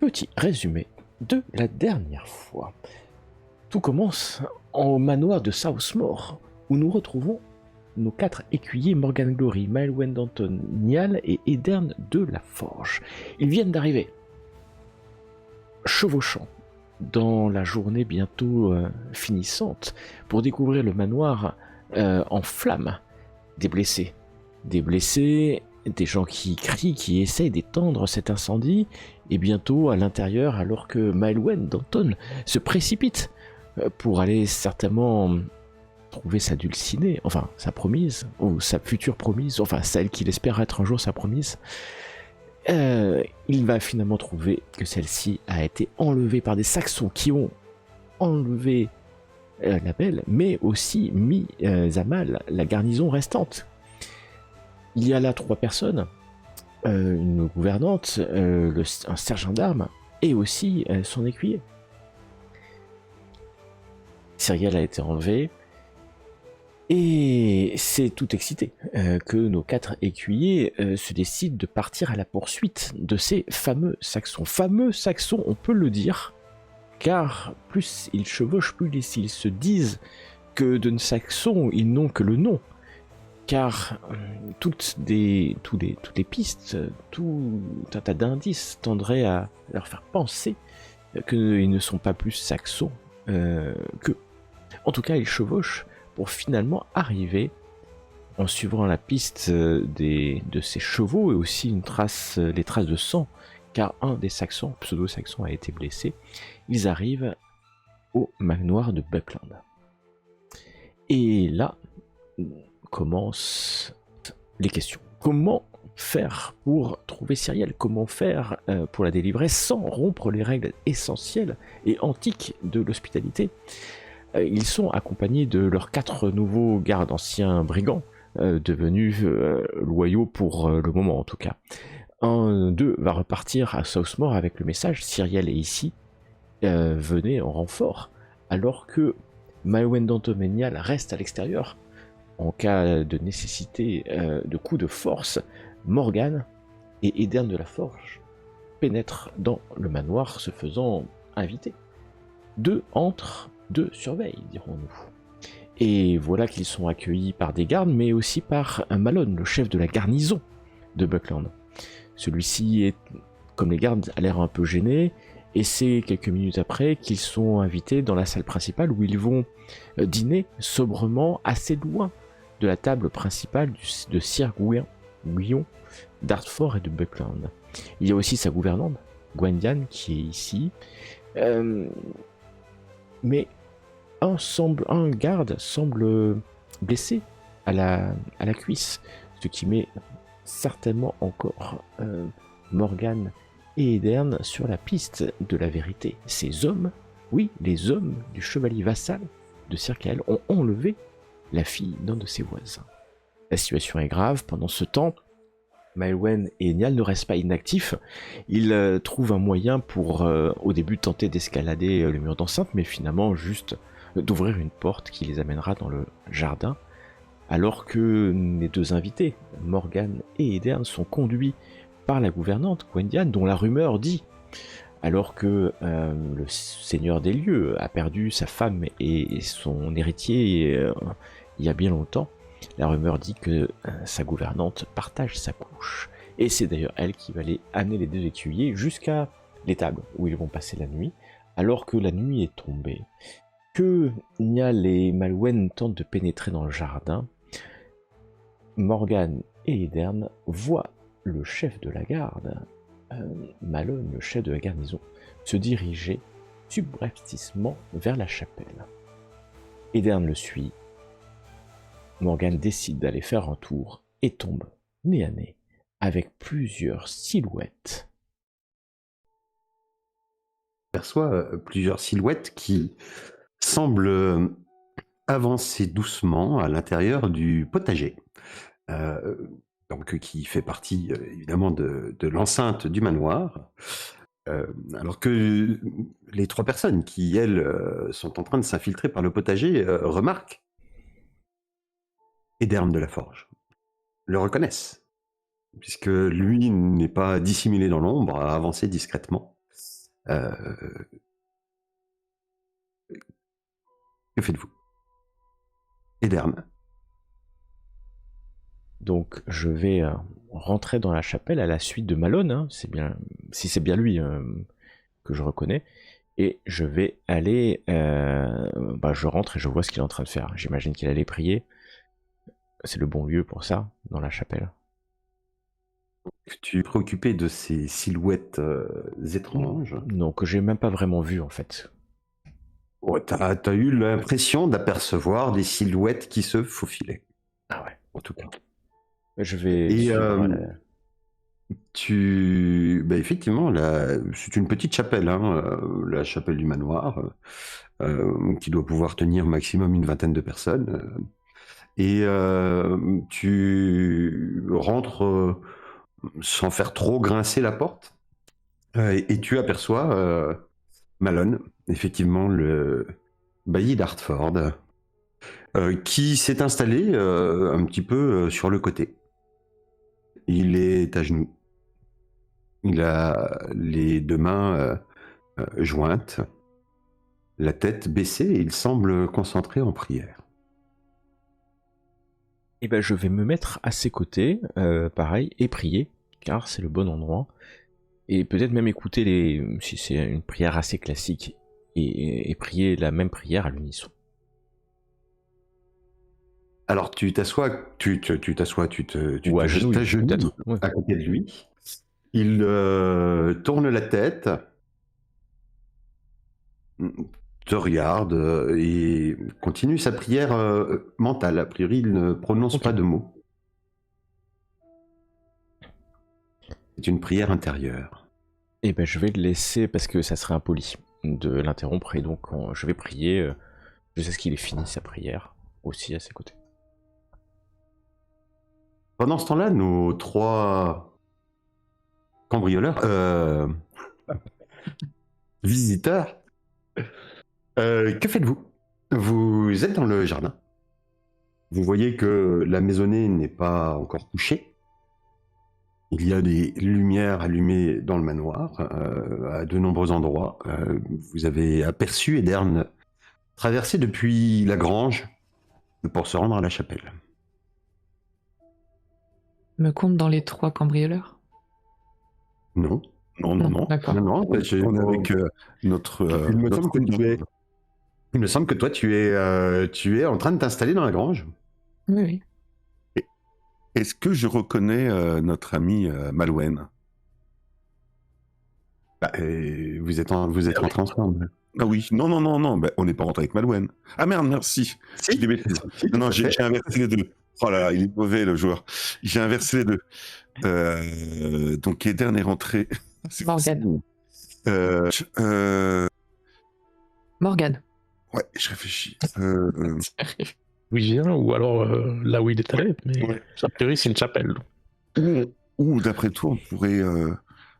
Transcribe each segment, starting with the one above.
Petit résumé de la dernière fois. Tout commence au manoir de Southmore, où nous retrouvons nos 4 écuyers Morgan Glory, Maelwen Danton, Niall et Edern de la Forge. Ils viennent d'arriver, chevauchant dans la journée bientôt finissante, pour découvrir le manoir en flammes. Des blessés, des gens qui crient, qui essayent d'éteindre cet incendie, et bientôt à l'intérieur, alors que Maelwen Danton se précipite pour aller certainement trouver sa dulcinée, enfin sa promise, ou sa future promise, enfin celle qu'il espère être un jour sa promise. Il va finalement trouver que celle-ci a été enlevée par des Saxons qui ont enlevé la belle, mais aussi mis à mal la garnison restante. Il y a là 3 personnes, une gouvernante, un sergent d'armes et aussi son écuyer. Cyrielle a été enlevé et c'est tout excité que nos 4 écuyers se décident de partir à la poursuite de ces fameux Saxons. Fameux Saxons, on peut le dire, car plus ils chevauchent, plus ils se disent que de Saxons, ils n'ont que le nom. Car toutes les pistes, tout un tas d'indices tendraient à leur faire penser qu'ils ne sont pas plus saxons qu'eux. En tout cas, ils chevauchent pour finalement arriver, en suivant la piste de ces chevaux et aussi les traces de sang, car un des Saxons, pseudo-Saxons, a été blessé. Ils arrivent au manoir de Buckland. Et là commencent les questions. Comment faire pour trouver Cyrielle? Comment faire pour la délivrer sans rompre les règles essentielles et antiques de l'hospitalité? Ils sont accompagnés de leurs 4 nouveaux gardes anciens brigands, devenus loyaux pour le moment en tout cas. Un d'eux va repartir à Southmore avec le message: Cyrielle est ici, venez en renfort, alors que Maelwen Danton et Niall restent à l'extérieur. En cas de nécessité de coup de force, Morgan et Edern de la Forge pénètrent dans le manoir, se faisant inviter. 2 entrent, 2 surveillent, dirons-nous. Et voilà qu'ils sont accueillis par des gardes, mais aussi par un Malone, le chef de la garnison de Buckland. Celui-ci est, comme les gardes, a l'air un peu gêné, et c'est quelques minutes après qu'ils sont invités dans la salle principale où ils vont dîner sobrement, assez loin de la table principale de Sir Guyon, d'Ardfort et de Buckland. Il y a aussi sa gouvernante, Gwendian, qui est ici. Mais un garde semble blessé à la cuisse, ce qui met certainement encore Morgan et Edern sur la piste de la vérité. Ces hommes, oui, les hommes du chevalier vassal de Sir Kael ont enlevé la fille d'un de ses voisins. La situation est grave. Pendant ce temps, Maelwen et Niall ne restent pas inactifs. Ils trouvent un moyen pour, au début, tenter d'escalader le mur d'enceinte, mais finalement juste d'ouvrir une porte qui les amènera dans le jardin, alors que les 2 invités, Morgan et Edern, sont conduits par la gouvernante, Gwendian, dont la rumeur dit, alors que le seigneur des lieux a perdu sa femme et son héritier il y a bien longtemps, la rumeur dit que sa gouvernante partage sa couche. Et c'est d'ailleurs elle qui va aller amener les 2 écuyers jusqu'à l'étable où ils vont passer la nuit, alors que la nuit est tombée. Que Niall et Maelwen tentent de pénétrer dans le jardin, Morgan et Edern voient le chef de la garde, Malone, le chef de la garnison, se diriger subrepticement vers la chapelle. Edern le suit. Morgan décide d'aller faire un tour et tombe nez à nez avec plusieurs silhouettes. On perçoit plusieurs silhouettes qui semblent avancer doucement à l'intérieur du potager, donc qui fait partie évidemment de l'enceinte du manoir, alors que les 3 personnes qui, elles, sont en train de s'infiltrer par le potager remarquent Edern de la Forge, le reconnaissent, puisque lui n'est pas dissimulé dans l'ombre, a avancé discrètement. Euh, que faites-vous? Edern. Donc je vais rentrer dans la chapelle à la suite de Malone, hein, c'est bien, si c'est bien lui que je reconnais, et je vais aller, je rentre et je vois ce qu'il est en train de faire. J'imagine qu'il allait prier. C'est le bon lieu pour ça, dans la chapelle. Tu es préoccupé de ces silhouettes étranges. Non, que j'ai même pas vraiment vu en fait. Ouais, t'as eu l'impression d'apercevoir des silhouettes qui se faufilaient, Ah ouais. en tout cas. Je vais Et suivre. effectivement, c'est une petite chapelle, hein, la chapelle du manoir, qui doit pouvoir tenir maximum une vingtaine de personnes. Et tu rentres sans faire trop grincer la porte, et tu aperçois Malone, effectivement le bailli d'Hartford, qui s'est installé un petit peu sur le côté. Il est à genoux. Il a les deux mains jointes, la tête baissée, et il semble concentré en prière. Et ben je vais me mettre à ses côtés, pareil, et prier, car c'est le bon endroit. Et peut-être même écouter si c'est une prière assez classique, et prier la même prière à l'unisson. Alors tu t'assois, tu t'assois, tu Ou à genoux, t'agenouilles peut-être. Ouais. à côté de lui. Il tourne la tête, te regarde et continue sa prière mentale. A priori, il ne prononce pas de mots. C'est une prière intérieure. Et ben je vais le laisser parce que ça serait impoli de l'interrompre, et donc je vais prier jusqu'à ce qu'il ait fini sa prière aussi à ses côtés. Pendant ce temps-là, nos trois cambrioleurs, visiteurs, que faites-vous? Vous êtes dans le jardin. Vous voyez que la maisonnée n'est pas encore couchée. Il y a des lumières allumées dans le manoir, à de nombreux endroits. Vous avez aperçu Edern traverser depuis la grange pour se rendre à la chapelle. Me compte dans les 3 cambrioleurs? Non. Non. D'accord. Non, On est avec notre. il me notre semble que il me semble que toi, tu es en train de t'installer dans la grange. Oui. Est-ce que je reconnais notre ami Malwen? Vous êtes rentrés ensemble. Ah oui, non, on n'est pas rentré avec Malwen. Ah merde, merci. Si. Je l'ai non, j'ai inversé les deux. Oh là là, il est mauvais le joueur. J'ai inversé les deux. Donc Edern est rentré. Morgane. Morgane. Ouais, je réfléchis. Où il vient, ou alors là où il est allé, mais a priori c'est une chapelle. Ou d'après toi, on pourrait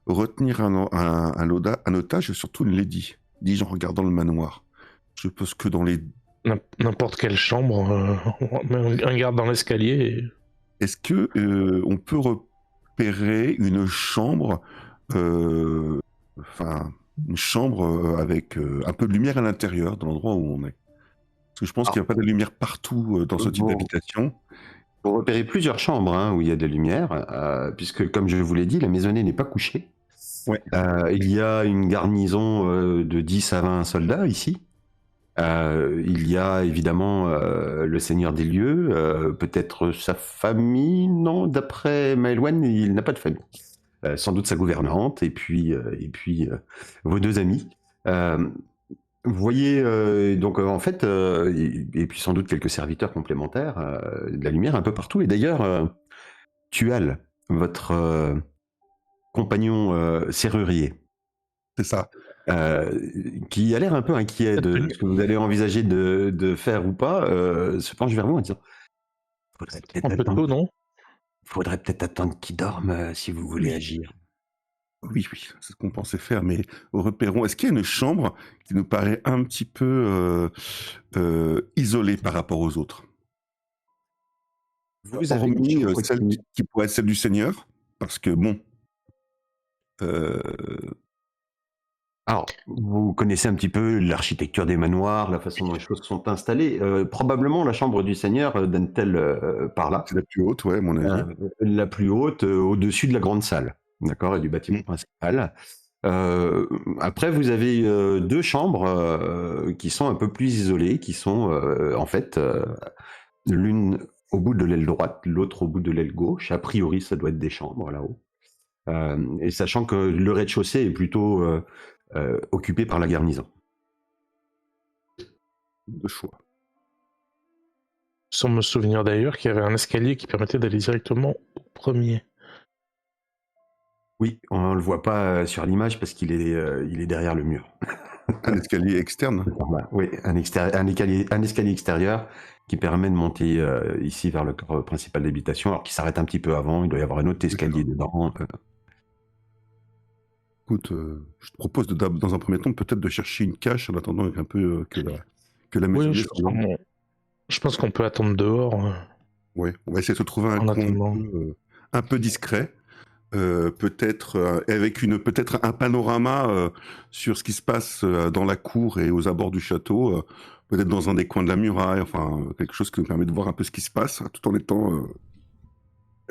retenir un otage, surtout une lady, dis-je en regardant le manoir. Je pense que dans les... N'importe quelle chambre, on met un garde dans l'escalier. Est-ce que on peut repérer une chambre, une chambre avec un peu de lumière à l'intérieur, dans l'endroit où on est? Parce que je pense qu'il n'y a pas de lumière partout dans ce type d'habitation. Vous repérez plusieurs chambres où il y a de la lumière, puisque, comme je vous l'ai dit, la maisonnée n'est pas couchée. Ouais. Il y a une garnison de 10 à 20 soldats ici. Il y a évidemment le seigneur des lieux, peut-être sa famille. Non, d'après Maelwen, il n'a pas de famille. Sans doute sa gouvernante, et puis vos deux amis. Vous voyez donc en fait, et puis sans doute quelques serviteurs complémentaires, de la lumière un peu partout. Et d'ailleurs, Tual, votre compagnon serrurier, c'est ça, qui a l'air un peu inquiet de ce que vous allez envisager de faire ou pas, se penche vers vous en disant faudrait peut-être attendre qu'il dorme si vous voulez agir. Oui, c'est ce qu'on pensait faire, mais repérons, est-ce qu'il y a une chambre qui nous paraît un petit peu isolée par rapport aux autres? Vous avez hormis celle qui pourrait être celle du Seigneur, parce que bon, Alors, vous connaissez un petit peu l'architecture des manoirs, la façon dont les choses sont installées. Probablement la chambre du Seigneur donne-t-elle par là. C'est la plus haute, ouais, à mon avis. La plus haute, au-dessus de la grande salle, d'accord, et du bâtiment principal. Après, vous avez deux chambres qui sont un peu plus isolées, qui sont en fait l'une au bout de l'aile droite, l'autre au bout de l'aile gauche. A priori, ça doit être des chambres là-haut. Et sachant que le rez-de-chaussée est plutôt occupé par la garnison. De choix. Sans me souvenir d'ailleurs qu'il y avait un escalier qui permettait d'aller directement au premier. Oui, on ne le voit pas sur l'image parce qu'il est derrière le mur. Un escalier externe. Oui, un escalier extérieur qui permet de monter ici vers le corps principal d'habitation, alors qu'il s'arrête un petit peu avant. Il doit y avoir un autre escalier dedans. Écoute, je te propose dans un premier temps peut-être de chercher une cache en attendant un peu que la maison. Oui, je pense qu'on peut attendre dehors. Ouais, on va essayer de se trouver un coin un peu discret. Peut-être avec peut-être un panorama sur ce qui se passe dans la cour et aux abords du château, peut-être dans un des coins de la muraille, enfin quelque chose qui nous permet de voir un peu ce qui se passe, tout en étant...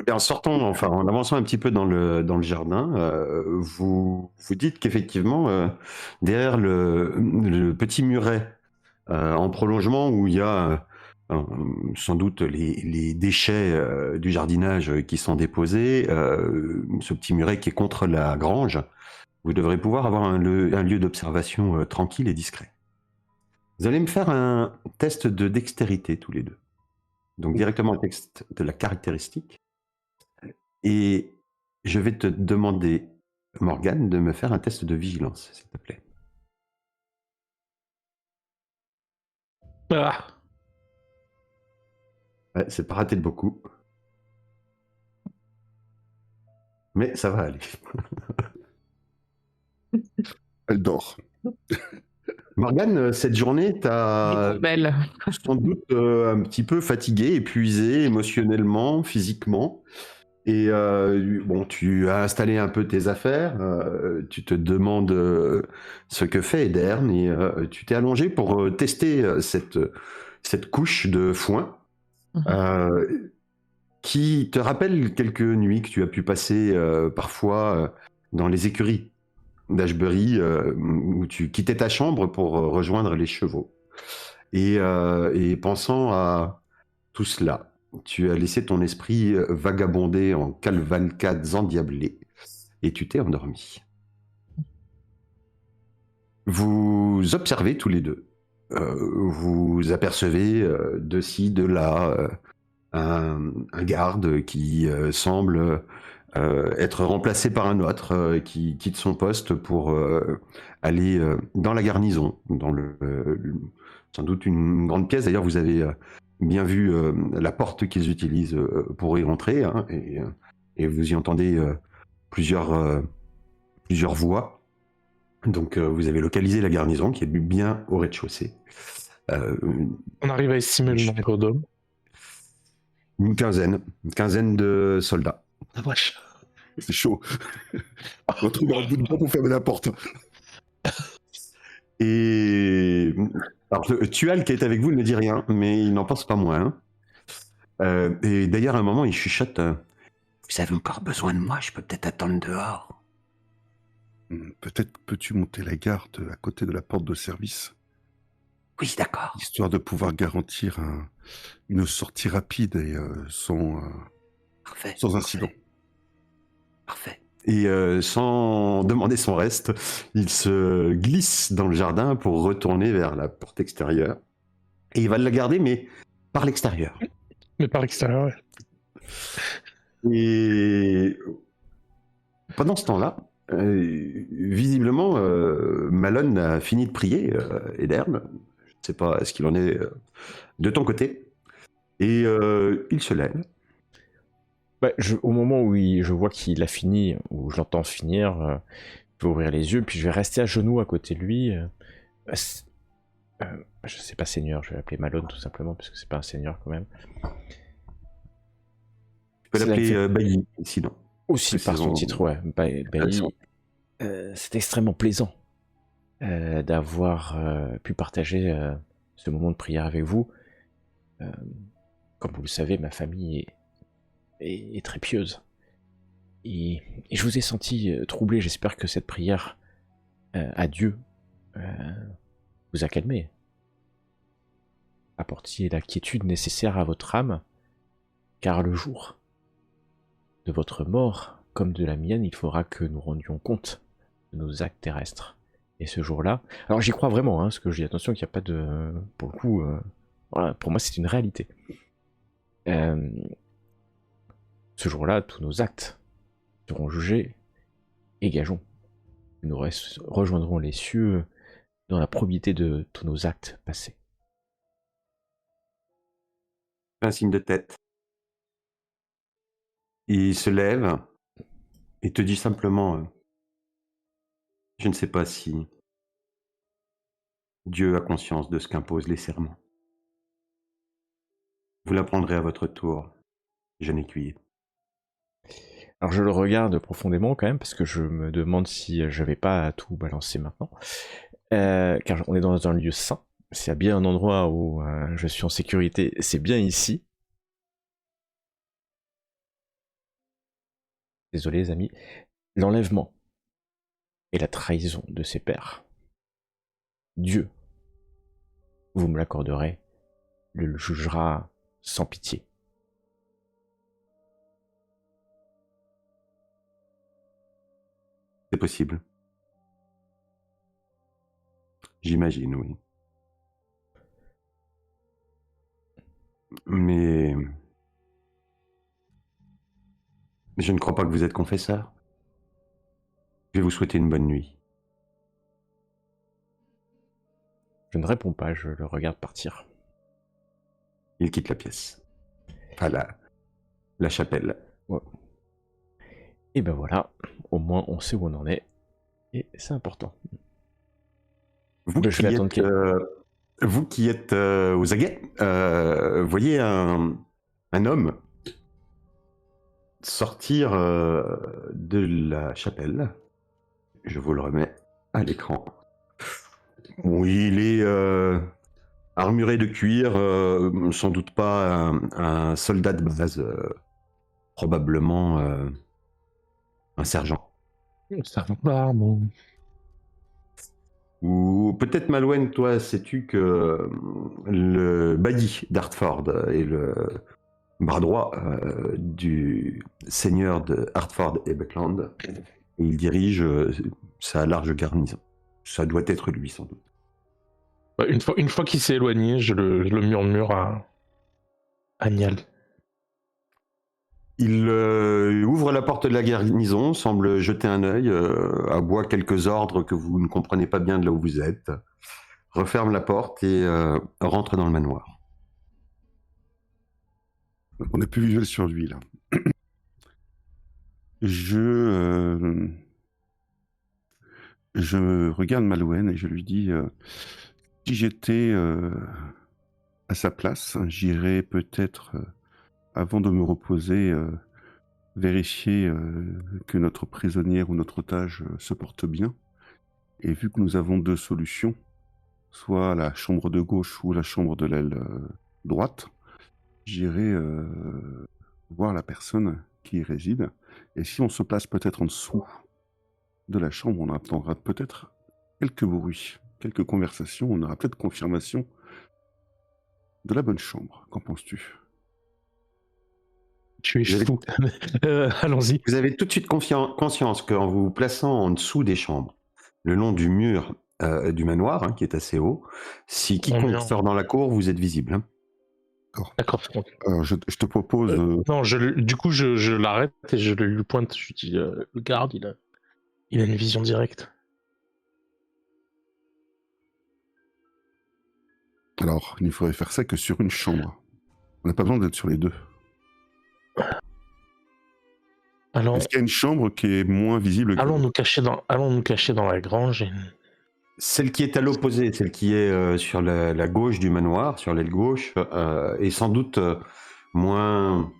En avançant un petit peu dans le jardin, vous dites qu'effectivement, derrière le petit muret en prolongement où il y a sans doute les déchets du jardinage qui sont déposés, ce petit muret qui est contre la grange, vous devrez pouvoir avoir un lieu d'observation tranquille et discret. Vous allez me faire un test de dextérité tous les deux. Donc directement un test de la caractéristique. Et je vais te demander, Morgane, de me faire un test de vigilance, s'il te plaît. Ah. Ouais, c'est pas raté de beaucoup. Mais ça va aller. Elle dort. Morgane, cette journée, t'as Belle. sans doute un petit peu fatigué, épuisé émotionnellement, physiquement. Et bon, tu as installé un peu tes affaires, tu te demandes ce que fait Edern et tu t'es allongé pour tester cette couche de foin qui te rappelle quelques nuits que tu as pu passer parfois dans les écuries d'Ashbury où tu quittais ta chambre pour rejoindre les chevaux. Et pensant à tout cela, tu as laissé ton esprit vagabonder en cavalcades endiablées et tu t'es endormi. Vous observez tous les deux. Vous apercevez de ci, de là un garde qui semble être remplacé par un autre qui quitte son poste pour aller dans la garnison, dans sans doute une grande pièce. D'ailleurs, vous avez bien vu la porte qu'ils utilisent pour y rentrer, hein, et vous y entendez plusieurs voix. Donc vous avez localisé la garnison qui est bien au rez-de-chaussée. On arrive à estimer le nombre d'hommes. Une quinzaine de soldats. Ah vache. C'est chaud. On trouve un bout de bois pour fermer la porte. Et alors, Tual qui est avec vous ne dit rien, mais il n'en pense pas moins. Et d'ailleurs, à un moment, il chuchote vous avez encore besoin de moi, je peux peut-être attendre dehors. Peut-être peux-tu monter la garde à côté de la porte de service. Oui, d'accord. Histoire de pouvoir garantir une sortie rapide et sans incident. Parfait. Et sans demander son reste, il se glisse dans le jardin pour retourner vers la porte extérieure. Et il va la garder, mais par l'extérieur. Mais par l'extérieur, ouais. Et pendant ce temps-là, visiblement, Malone a fini de prier, Edern. Je ne sais pas ce qu'il en est de ton côté. Et il se lève. Bah, au moment où je vois qu'il a fini, où je l'entends finir, je vais ouvrir les yeux, puis je vais rester à genoux à côté de lui. Je sais pas seigneur, je vais l'appeler Malone tout simplement, parce que c'est pas un seigneur quand même. Tu peux l'appeler Bailly, sinon. Aussi par son titre, ouais. Bailly, c'est extrêmement plaisant d'avoir pu partager ce moment de prière avec vous. Comme vous le savez, ma famille est très pieuse. Et je vous ai senti troublé. J'espère que cette prière à Dieu vous a calmé. Apportiez la quiétude nécessaire à votre âme, car le jour de votre mort, comme de la mienne, il faudra que nous rendions compte de nos actes terrestres. Et ce jour-là, alors j'y crois vraiment, hein, ce que je dis, attention qu'il n'y a pas de... Pour le coup, voilà, pour moi c'est une réalité. Ce jour-là, tous nos actes seront jugés, et gageons que nous rejoindrons les cieux dans la probité de tous nos actes passés. Un signe de tête. Il se lève et te dit simplement je ne sais pas si Dieu a conscience de ce qu'imposent les serments. Vous l'apprendrez à votre tour, jeune écuyer. Alors je le regarde profondément quand même, parce que je me demande si je vais pas tout balancer maintenant. Car on est dans un lieu saint. S'il y a bien un endroit où je suis en sécurité, c'est bien ici. Désolé les amis. L'enlèvement et la trahison de ses pères. Dieu, vous me l'accorderez, le jugera sans pitié. C'est possible. J'imagine, oui. Mais je ne crois pas que vous êtes confesseur. Je vais vous souhaiter une bonne nuit. Je ne réponds pas, je le regarde partir. Il quitte la pièce. Enfin, la chapelle. Ouais. Et ben voilà, au moins on sait où on en est. Et c'est important. Vous qui êtes aux aguets, voyez un homme sortir de la chapelle. Je vous le remets à l'écran. Oui, il est armuré de cuir, sans doute pas un soldat de base, probablement un sergent. Ça va pas, bon. Ou peut-être Malouine, toi, sais-tu que le bailli d'Hartford est le bras droit du seigneur de Hartford et Buckland, et il dirige sa large garnison. Ça doit être lui, sans doute. Une fois qu'il s'est éloigné, je le murmure à Niall. Il ouvre la porte de la garnison, semble jeter un œil, aboie quelques ordres que vous ne comprenez pas bien de là où vous êtes, referme la porte et rentre dans le manoir. On est plus visuel sur lui, là. Je regarde Malouine et je lui dis si j'étais à sa place, j'irais peut-être, avant de me reposer, vérifier que notre prisonnière ou notre otage se porte bien. Et vu que nous avons deux solutions, soit la chambre de gauche ou la chambre de l'aile droite, j'irai voir la personne qui y réside. Et si on se place peut-être en dessous de la chambre, on entendra peut-être quelques bruits, quelques conversations, on aura peut-être confirmation de la bonne chambre. Qu'en penses-tu ? Tu es fou. Allons-y. Vous avez tout de suite conscience qu'en vous plaçant en dessous des chambres, le long du mur du manoir, hein, qui est assez haut, si quiconque sort dans la cour, vous êtes visible. Hein. D'accord. Alors, je te propose... Non, du coup, je l'arrête et je lui pointe. Je lui dis, le garde, il a une vision directe. Alors, il ne faudrait faire ça que sur une chambre. On n'a pas besoin d'être sur les deux. Alors, est-ce qu'il y a une chambre qui est moins visible que... Allons nous cacher dans la grange. Celle qui est à l'opposé, celle qui est sur la gauche du manoir, sur l'aile gauche, est sans doute moins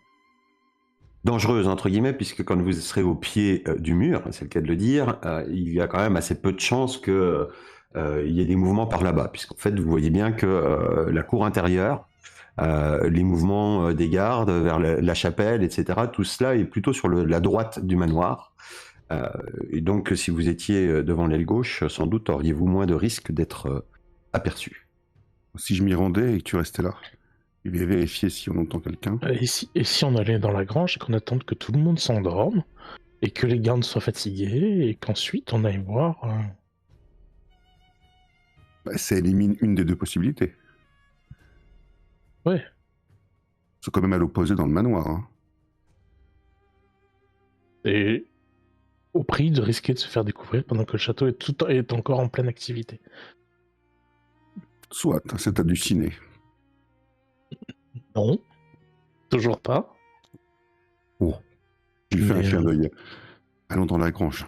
dangereuse, entre guillemets, puisque quand vous serez au pied du mur, c'est le cas de le dire, il y a quand même assez peu de chances que il y a des mouvements par là-bas, puisqu'en fait, vous voyez bien que la cour intérieure, les mouvements des gardes vers la chapelle, etc., tout cela est plutôt sur la droite du manoir. Et donc, si vous étiez devant l'aile gauche, sans doute auriez-vous moins de risques d'être aperçu. Si je m'y rendais et que tu restais là, je vais vérifier si on entend quelqu'un. Et si on allait dans la grange et qu'on attende que tout le monde s'endorme, et que les gardes soient fatigués, et qu'ensuite on aille voir... Ça élimine une des deux possibilités. Ouais. C'est quand même à l'opposé dans le manoir. Hein. Et au prix de risquer de se faire découvrir pendant que le château est encore en pleine activité. Soit, c'est halluciné. Non, toujours pas. Oh, je lui fais un clin d'œil. Allons dans la grange.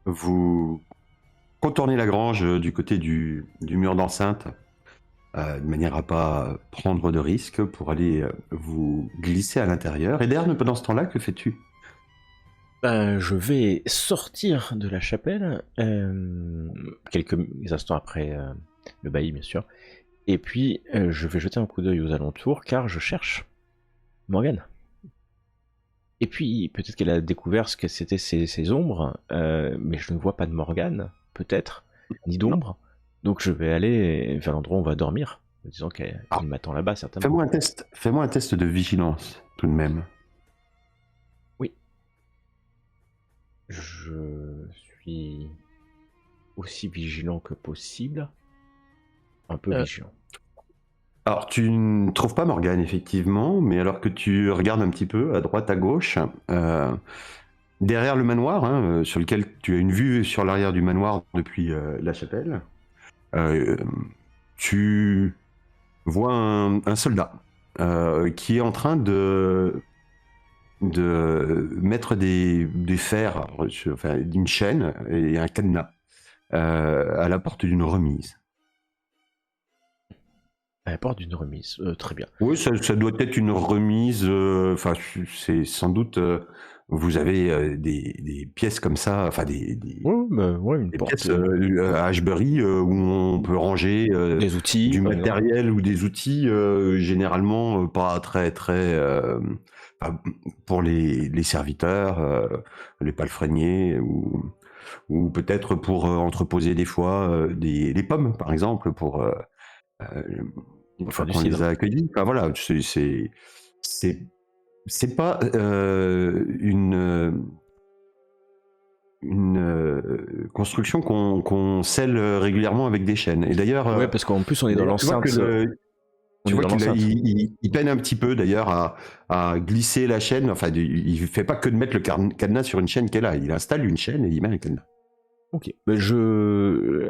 Vous contournez la grange du côté du mur d'enceinte, de manière à pas prendre de risques pour aller vous glisser à l'intérieur. Et Dern, pendant ce temps-là, que fais-tu ? Je vais sortir de la chapelle, quelques instants après le bailli, bien sûr. Et puis, je vais jeter un coup d'œil aux alentours, car je cherche Morgane. Et puis, peut-être qu'elle a découvert ce que c'était ces ombres, mais je ne vois pas de Morgane, peut-être, ni d'ombre. Donc je vais aller vers l'endroit où on va dormir, en disant qu'elle m'attend là-bas, certainement. Fais-moi un test de vigilance, tout de même. Oui. Je suis aussi vigilant que possible. Un peu vigilant. Alors, tu ne trouves pas Morgane, effectivement, mais alors que tu regardes un petit peu à droite, à gauche, derrière le manoir, hein, sur lequel tu as une vue sur l'arrière du manoir depuis la chapelle, tu vois un soldat qui est en train de mettre des fers, enfin, d'une chaîne et un cadenas à la porte d'une remise. À la porte d'une remise, très bien. Oui, ça doit être une remise, enfin, c'est sans doute, vous avez des pièces comme ça, enfin une porte, pièces à Ashbury où on peut ranger des outils, du matériel ou des outils, généralement pas très, pour les serviteurs, les palefreniers, ou peut-être pour entreposer des fois les pommes, par exemple, pour... une fois qu'on les a accueillis, enfin, voilà, c'est pas une construction qu'on scelle régulièrement avec des chaînes. Et d'ailleurs, ouais, parce qu'en plus on est dans l'enceinte. Tu vois qu'il peine un petit peu d'ailleurs à glisser la chaîne. Enfin, il fait pas que de mettre le cadenas sur une chaîne qu'elle a. Il installe une chaîne et il met un cadenas. Ok. Mais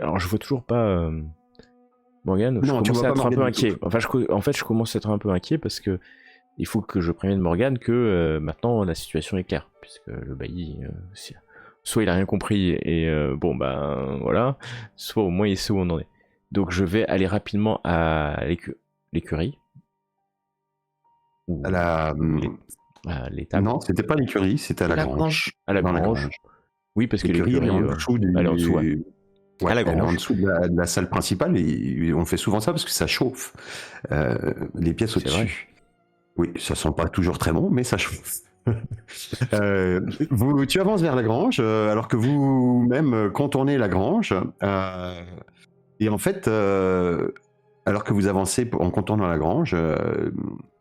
alors je vois toujours pas Morgane. Je commence à être un peu inquiet. Enfin, je commence à être un peu inquiet parce que il faut que je prévienne Morgane que maintenant la situation est claire, puisque le bailli, soit il a rien compris et voilà, soit au moins il sait où on en est. Donc je vais aller rapidement à l'écurie. À l'étable. Non, c'était pas l'écurie, c'était à la grange. À la grange. Oui, parce que l'écurie est en dessous elle est en dessous. Ouais, à la grange. Elle est en dessous de la salle principale et on fait souvent ça parce que ça chauffe les pièces au-dessus. Oui, ça sent pas toujours très bon, mais ça chauffe. Tu avances vers la grange alors que vous-même contournez la grange et en fait, alors que vous avancez en contournant la grange,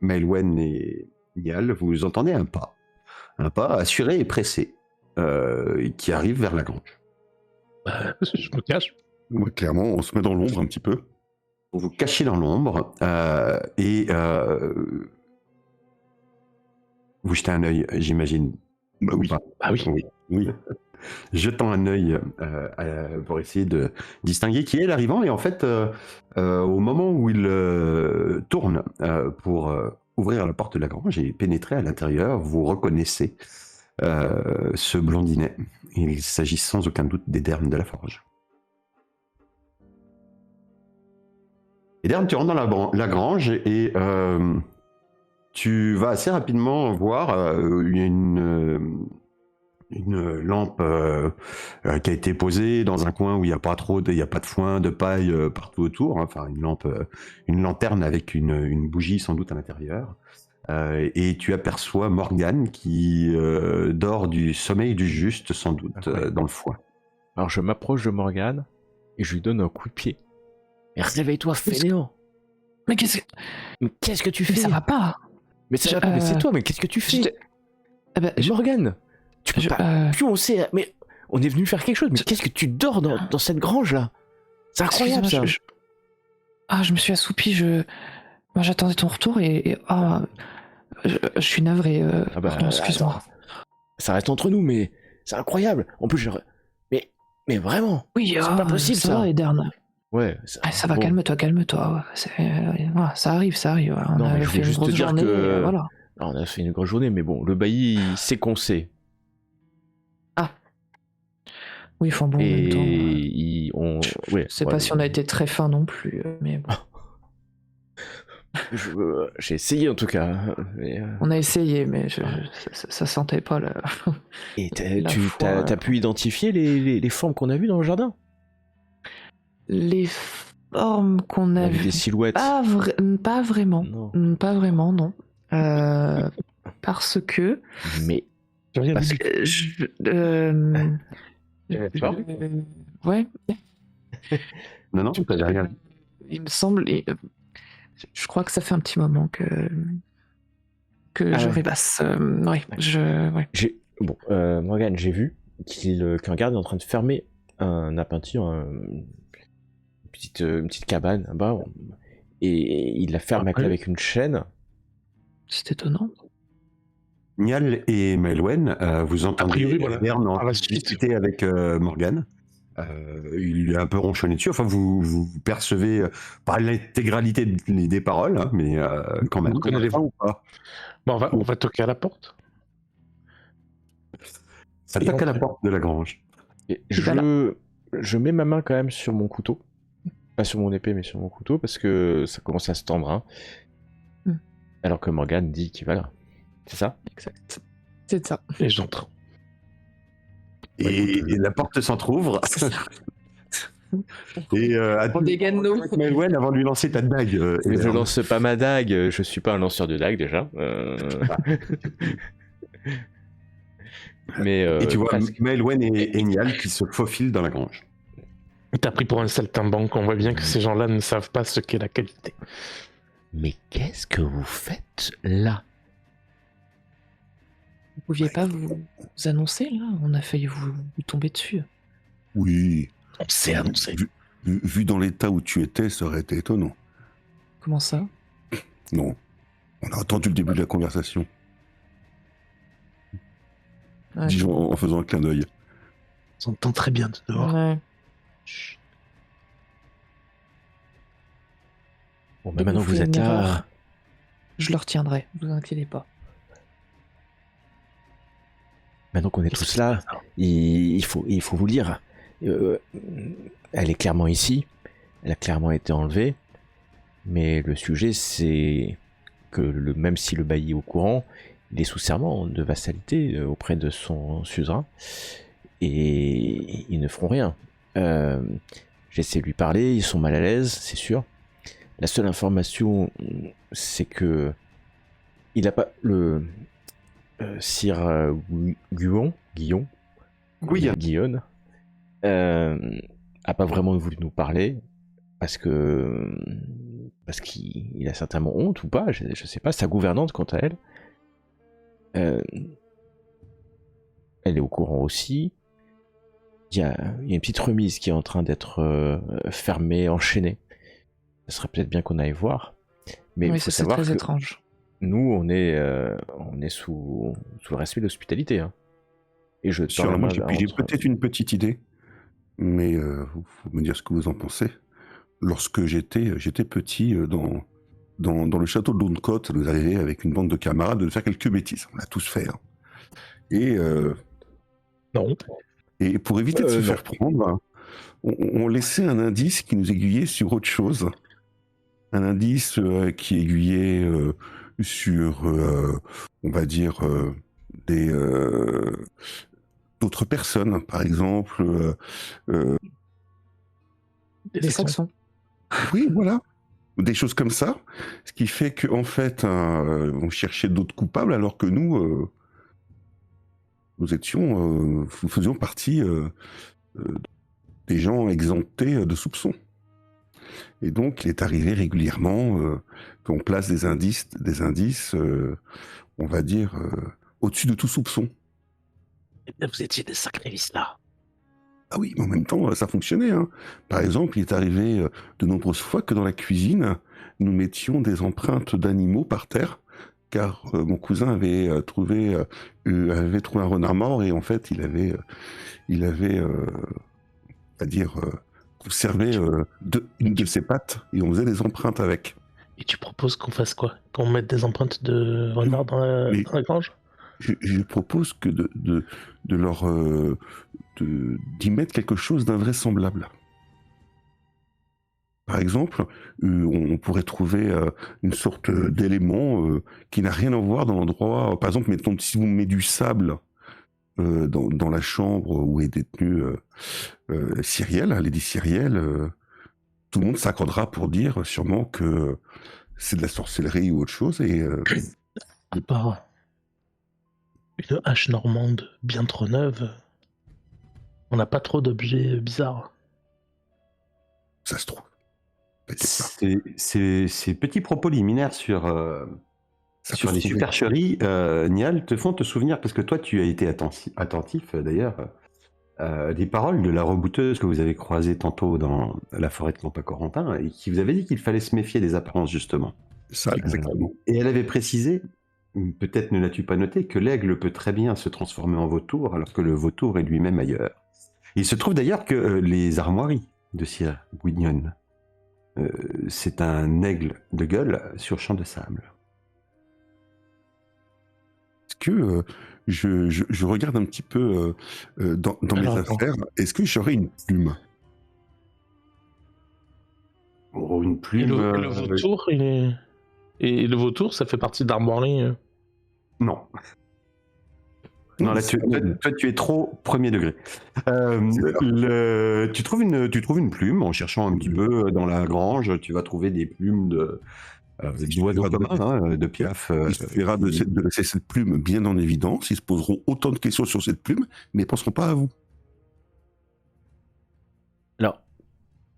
Maelwen et Niall, vous entendez un pas assuré et pressé qui arrive vers la grange. Je me cache. Ouais, clairement, on se met dans l'ombre un petit peu. Vous vous cachez dans l'ombre et vous jetez un œil, j'imagine. Bah oui. Ah oui. Jetant un œil pour essayer de distinguer qui est l'arrivant. Et en fait, au moment où il tourne pour ouvrir la porte de la grange et pénétrer à l'intérieur, vous reconnaissez ce blondinet. Il s'agit sans aucun doute d'Edern de la Forge. Edern, tu rentres dans la grange et tu vas assez rapidement voir, il y a une lampe qui a été posée dans un coin où il n'y a pas de foin, de paille partout autour. Enfin, une lanterne avec une bougie sans doute à l'intérieur. Et tu aperçois Morgane qui dort du sommeil du juste, sans doute, dans le foin. Alors je m'approche de Morgane et je lui donne un coup de pied. Et réveille-toi, fainéant. Mais qu'est-ce que... Mais qu'est-ce que tu fais? Mais ça va pas. Mais ça va pas, mais c'est toi, mais qu'est-ce que tu fais? Morgane, tu peux pas... Puis on sait, mais on est venu faire quelque chose, mais qu'est-ce que tu dors dans cette grange-là? C'est incroyable, ça. Je me suis assoupi, moi, j'attendais ton retour et je suis navré. Pardon, excuse-moi. Ça reste entre nous, mais c'est incroyable. En plus, mais vraiment. Oui, c'est pas possible, ça. Va, Edern. Ouais. Ça va, bon. calme-toi. Ça arrive. On non, a fait une grosse journée. Voilà. Alors, on a fait une grosse journée, mais bon, le bailli, il sait qu'on sait. Ah. Oui, enfin bon, en même temps. Je sais pas si on a été très fin non plus, mais bon. J'ai essayé en tout cas. Mais On a essayé, mais ça sentait pas là. Et t'as pu identifier les formes qu'on a vues dans le jardin? Les formes qu'on a vues. Des silhouettes. Pas vraiment. Non. Pas vraiment, non. Parce que. Mais. Parce que ouais. Non, t'as rien. Il me semble. Je crois que ça fait un petit moment que je rêvasse. Bon, Morgane, j'ai vu qu'un garde est en train de fermer un appentis, une petite cabane là-bas, et il la ferme avec une chaîne. C'est étonnant. Niall et Maelwen, vous entendez Edern en discuter avec Morgane. Il est un peu ronchonné dessus. Enfin, vous percevez pas l'intégralité des paroles, hein, mais quand même. Ou pas bon, on va toquer à la porte. Ça toque à la porte de la grange. Et je mets ma main quand même sur mon couteau. Pas sur mon épée, mais sur mon couteau, parce que ça commence à se tendre. Hein. Alors que Morgane dit qu'il va là. C'est ça? Exact. C'est ça. Et j'entre. Et la porte s'entrouvre. Et on dégaine nos. Maelwen, avant de lui lancer ta dague. Mais je lance pas ma dague, je suis pas un lanceur de dague déjà. Mais et tu vois Maelwen et Niall qui se faufilent dans la grange. T'as pris pour un saltimbanque, on voit bien que ces gens-là ne savent pas ce qu'est la qualité. Mais qu'est-ce que vous faites là? Vous pouviez pas vous annoncer là? On a failli vous tomber dessus. Oui. On s'est annoncé. Vu dans l'état où tu étais, ça aurait été étonnant. Comment ça? Non. On a entendu le début de la conversation. Ouais. Dis-je en faisant un clin d'œil. On s'entend très bien de dehors. Ouais. Chut. Bon, mais maintenant que vous êtes là... Je le retiendrai, vous inquiétez pas. Maintenant qu'on est tous là, il faut vous dire. Elle est clairement ici. Elle a clairement été enlevée. Mais le sujet, c'est que même si le bailli est au courant, il est sous serment de vassalité auprès de son suzerain. Et ils ne feront rien. J'essaie de lui parler, ils sont mal à l'aise, c'est sûr. La seule information, c'est que il n'a pas le Sir Guillaume a pas vraiment voulu nous parler parce qu'il a certainement honte ou pas, je sais pas. Sa gouvernante, quant à elle, elle est au courant aussi. Il y a une petite remise qui est en train d'être fermée, enchaînée. Ce serait peut-être bien qu'on aille voir. Mais il faut savoir très que étrange. nous, on est sous le respect de l'hospitalité. Hein. Et j'ai peut-être une petite idée, mais vous me dire ce que vous en pensez. Lorsque j'étais petit dans le château de Londcote, ça nous arrivait avec une bande de camarades de faire quelques bêtises. On l'a tous fait. Hein. Et non. Et pour éviter de se faire prendre, on laissait un indice qui nous aiguillait sur autre chose. Un indice qui aiguillait sur, on va dire, d'autres personnes, par exemple. Des Saxons. Oui, voilà. Des choses comme ça. Ce qui fait qu'en fait, on cherchait d'autres coupables alors que nous faisions partie des gens exemptés de soupçons. Et donc, il est arrivé régulièrement qu'on place des indices, on va dire, au-dessus de tout soupçon. Eh bien, vous étiez des sacrés vices-là. Ah oui, mais en même temps, ça fonctionnait. Hein. Par exemple, il est arrivé de nombreuses fois que dans la cuisine, nous mettions des empreintes d'animaux par terre, car mon cousin avait trouvé un renard mort et en fait, il avait conservé une de ses pattes et on faisait des empreintes avec. Et tu proposes qu'on fasse quoi? Qu'on mette des empreintes de renard dans la grange? Je propose que d'y mettre quelque chose d'invraisemblable. Par exemple, on pourrait trouver une sorte d'élément qui n'a rien à voir dans l'endroit. Par exemple, mettons, si vous mettez du sable dans la chambre où est détenu Cyrielle, Lady Cyrielle, tout le monde s'accordera pour dire sûrement que c'est de la sorcellerie ou autre chose. Et à part une hache normande bien trop neuve, on n'a pas trop d'objets bizarres. Ça se trouve. Ces petits propos liminaires sur les supercheries, Niall, te font te souvenir, parce que toi tu as été attentif d'ailleurs, des paroles de la rebouteuse que vous avez croisée tantôt dans la forêt de Campa-Corentin et qui vous avait dit qu'il fallait se méfier des apparences justement. Ça, exactement. Et elle avait précisé, peut-être ne l'as-tu pas noté, que l'aigle peut très bien se transformer en vautour alors que le vautour est lui-même ailleurs. Il se trouve d'ailleurs que les armoiries de Sir Gwynnon, c'est un aigle de gueule sur champ de sable. Est-ce que je regarde un petit peu dans mes affaires, est-ce que j'aurais une plume? Oh, une plume. Et le vautour, ça fait partie d'armoirie. Non. Non, là, toi, tu es trop premier degré. Tu trouves une plume en cherchant un petit peu dans la grange. Tu vas trouver des plumes d'oiseaux communs, de piaf. Il suffira de laisser cette plume bien en évidence. Ils se poseront autant de questions sur cette plume, mais ils ne penseront pas à vous. Alors,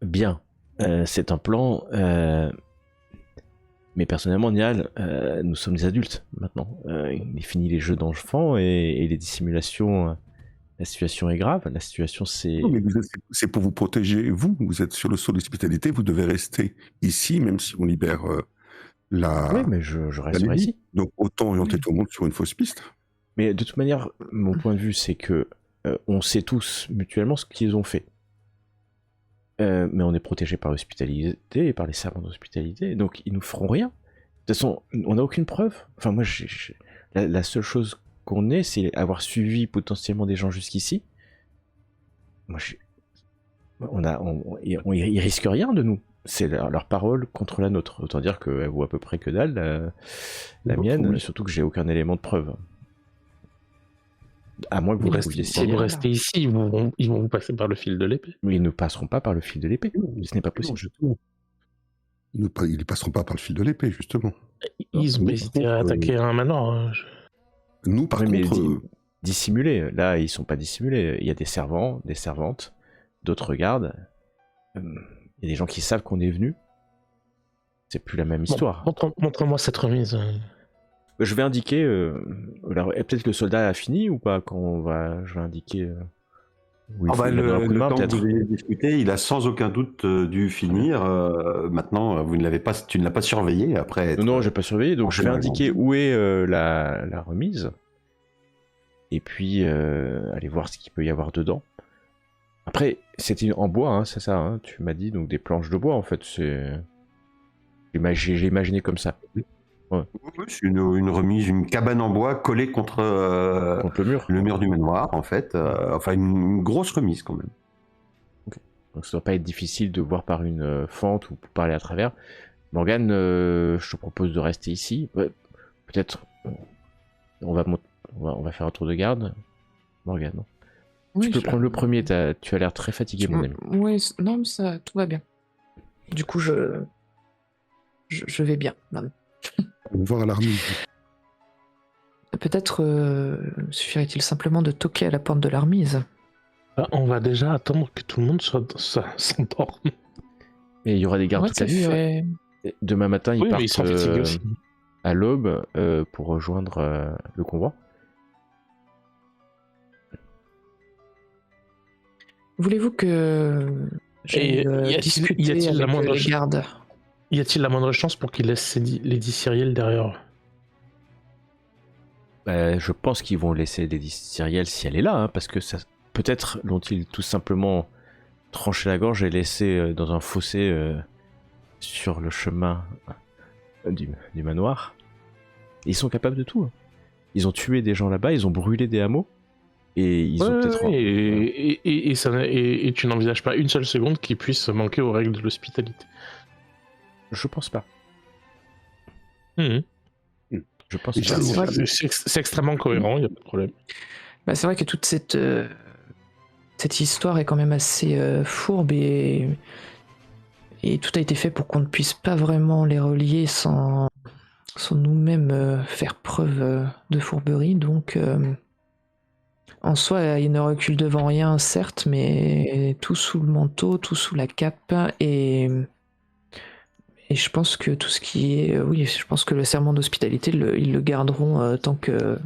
bien. C'est un plan. Mais personnellement, Niall, nous sommes des adultes maintenant. Il est fini les jeux d'enfants et les dissimulations. La situation est grave. La situation, c'est. Non, mais c'est pour vous protéger, vous. Vous êtes sur le sol d'hospitalité. Vous devez rester ici, même si on libère la. Oui, mais je resterai ici. Donc autant orienter tout le monde sur une fausse piste. Mais de toute manière, mon point de vue, c'est que on sait tous mutuellement ce qu'ils ont fait. Mais on est protégé par l'hospitalité et par les servants d'hospitalité, donc ils nous feront rien. De toute façon, on n'a aucune preuve. Enfin, moi, la seule chose qu'on ait, c'est avoir suivi potentiellement des gens jusqu'ici. Moi, ils risquent rien de nous. C'est leur parole contre la nôtre. Autant dire qu'elle vaut à peu près que dalle, la mienne, surtout que j'ai aucun élément de preuve. À moins que vous restiez ici. Si vous restez ici, ils vont vous passer par le fil de l'épée. Mais ils ne passeront pas par le fil de l'épée. Ce n'est pas possible. Non, ils ne passeront pas par le fil de l'épée, justement. Ils ont hésité à attaquer un manoir. Nous, par contre... dissimulés. Là, ils ne sont pas dissimulés. Il y a des servants, des servantes, d'autres regardent. Il y a des gens qui savent qu'on est venu. C'est plus la même histoire. Montre-moi cette remise. Je vais indiquer. Peut-être que le soldat a fini ou pas quand je vais indiquer. Le temps que vous avez discuté, il a sans aucun doute dû finir. Maintenant, tu ne l'as pas surveillé après. Non, je n'ai pas surveillé. Donc je vais indiquer où est la remise. Et puis aller voir ce qu'il peut y avoir dedans. Après, c'était en bois, hein, c'est ça. Hein, tu m'as dit donc des planches de bois en fait. J'ai imaginé comme ça. Ouais. C'est une remise, une cabane en bois collée contre le mur du manoir, en fait. Enfin, une grosse remise quand même. Okay. Donc ça doit pas être difficile de voir par une fente ou par aller à travers. Morgane, je te propose de rester ici. Ouais, peut-être on va faire un tour de garde. Morgane, non. Tu peux prendre le premier, tu as l'air très fatigué, mon ami. Oui, non, mais ça, tout va bien. Du coup, je vais bien. Non. On va voir à l'armée. Peut-être suffirait-il simplement de toquer à la porte de l'Armise. On va déjà attendre que tout le monde s'endorme. Et il y aura des gardes toute la nuit. Fait... Demain matin, ils partent ils sont fatigués aussi. À l'aube pour rejoindre le convoi. Voulez-vous que j'aille discuter avec les gardes? Y a-t-il la moindre chance pour qu'ils laissent Lady Cyrielle derrière? Je pense qu'ils vont laisser Lady Cyrielle si elle est là, parce que peut-être l'ont-ils tout simplement tranché la gorge et laissé dans un fossé sur le chemin du manoir. Et ils sont capables de tout. Ils ont tué des gens là-bas, ils ont brûlé des hameaux. Et ils ont peut-être. Et tu n'envisages pas une seule seconde qu'ils puissent manquer aux règles de l'hospitalité? Je pense pas. Je pense pas. C'est extrêmement cohérent, il n'y a pas de problème. Bah, c'est vrai que toute cette histoire est quand même assez fourbe et tout a été fait pour qu'on ne puisse pas vraiment les relier sans nous-mêmes faire preuve de fourberie. Donc, en soi, il ne recule devant rien, certes, mais tout sous le manteau, tout sous la cape. Et je pense que tout ce qui est... oui, je pense que le serment d'hospitalité, ils le garderont tant que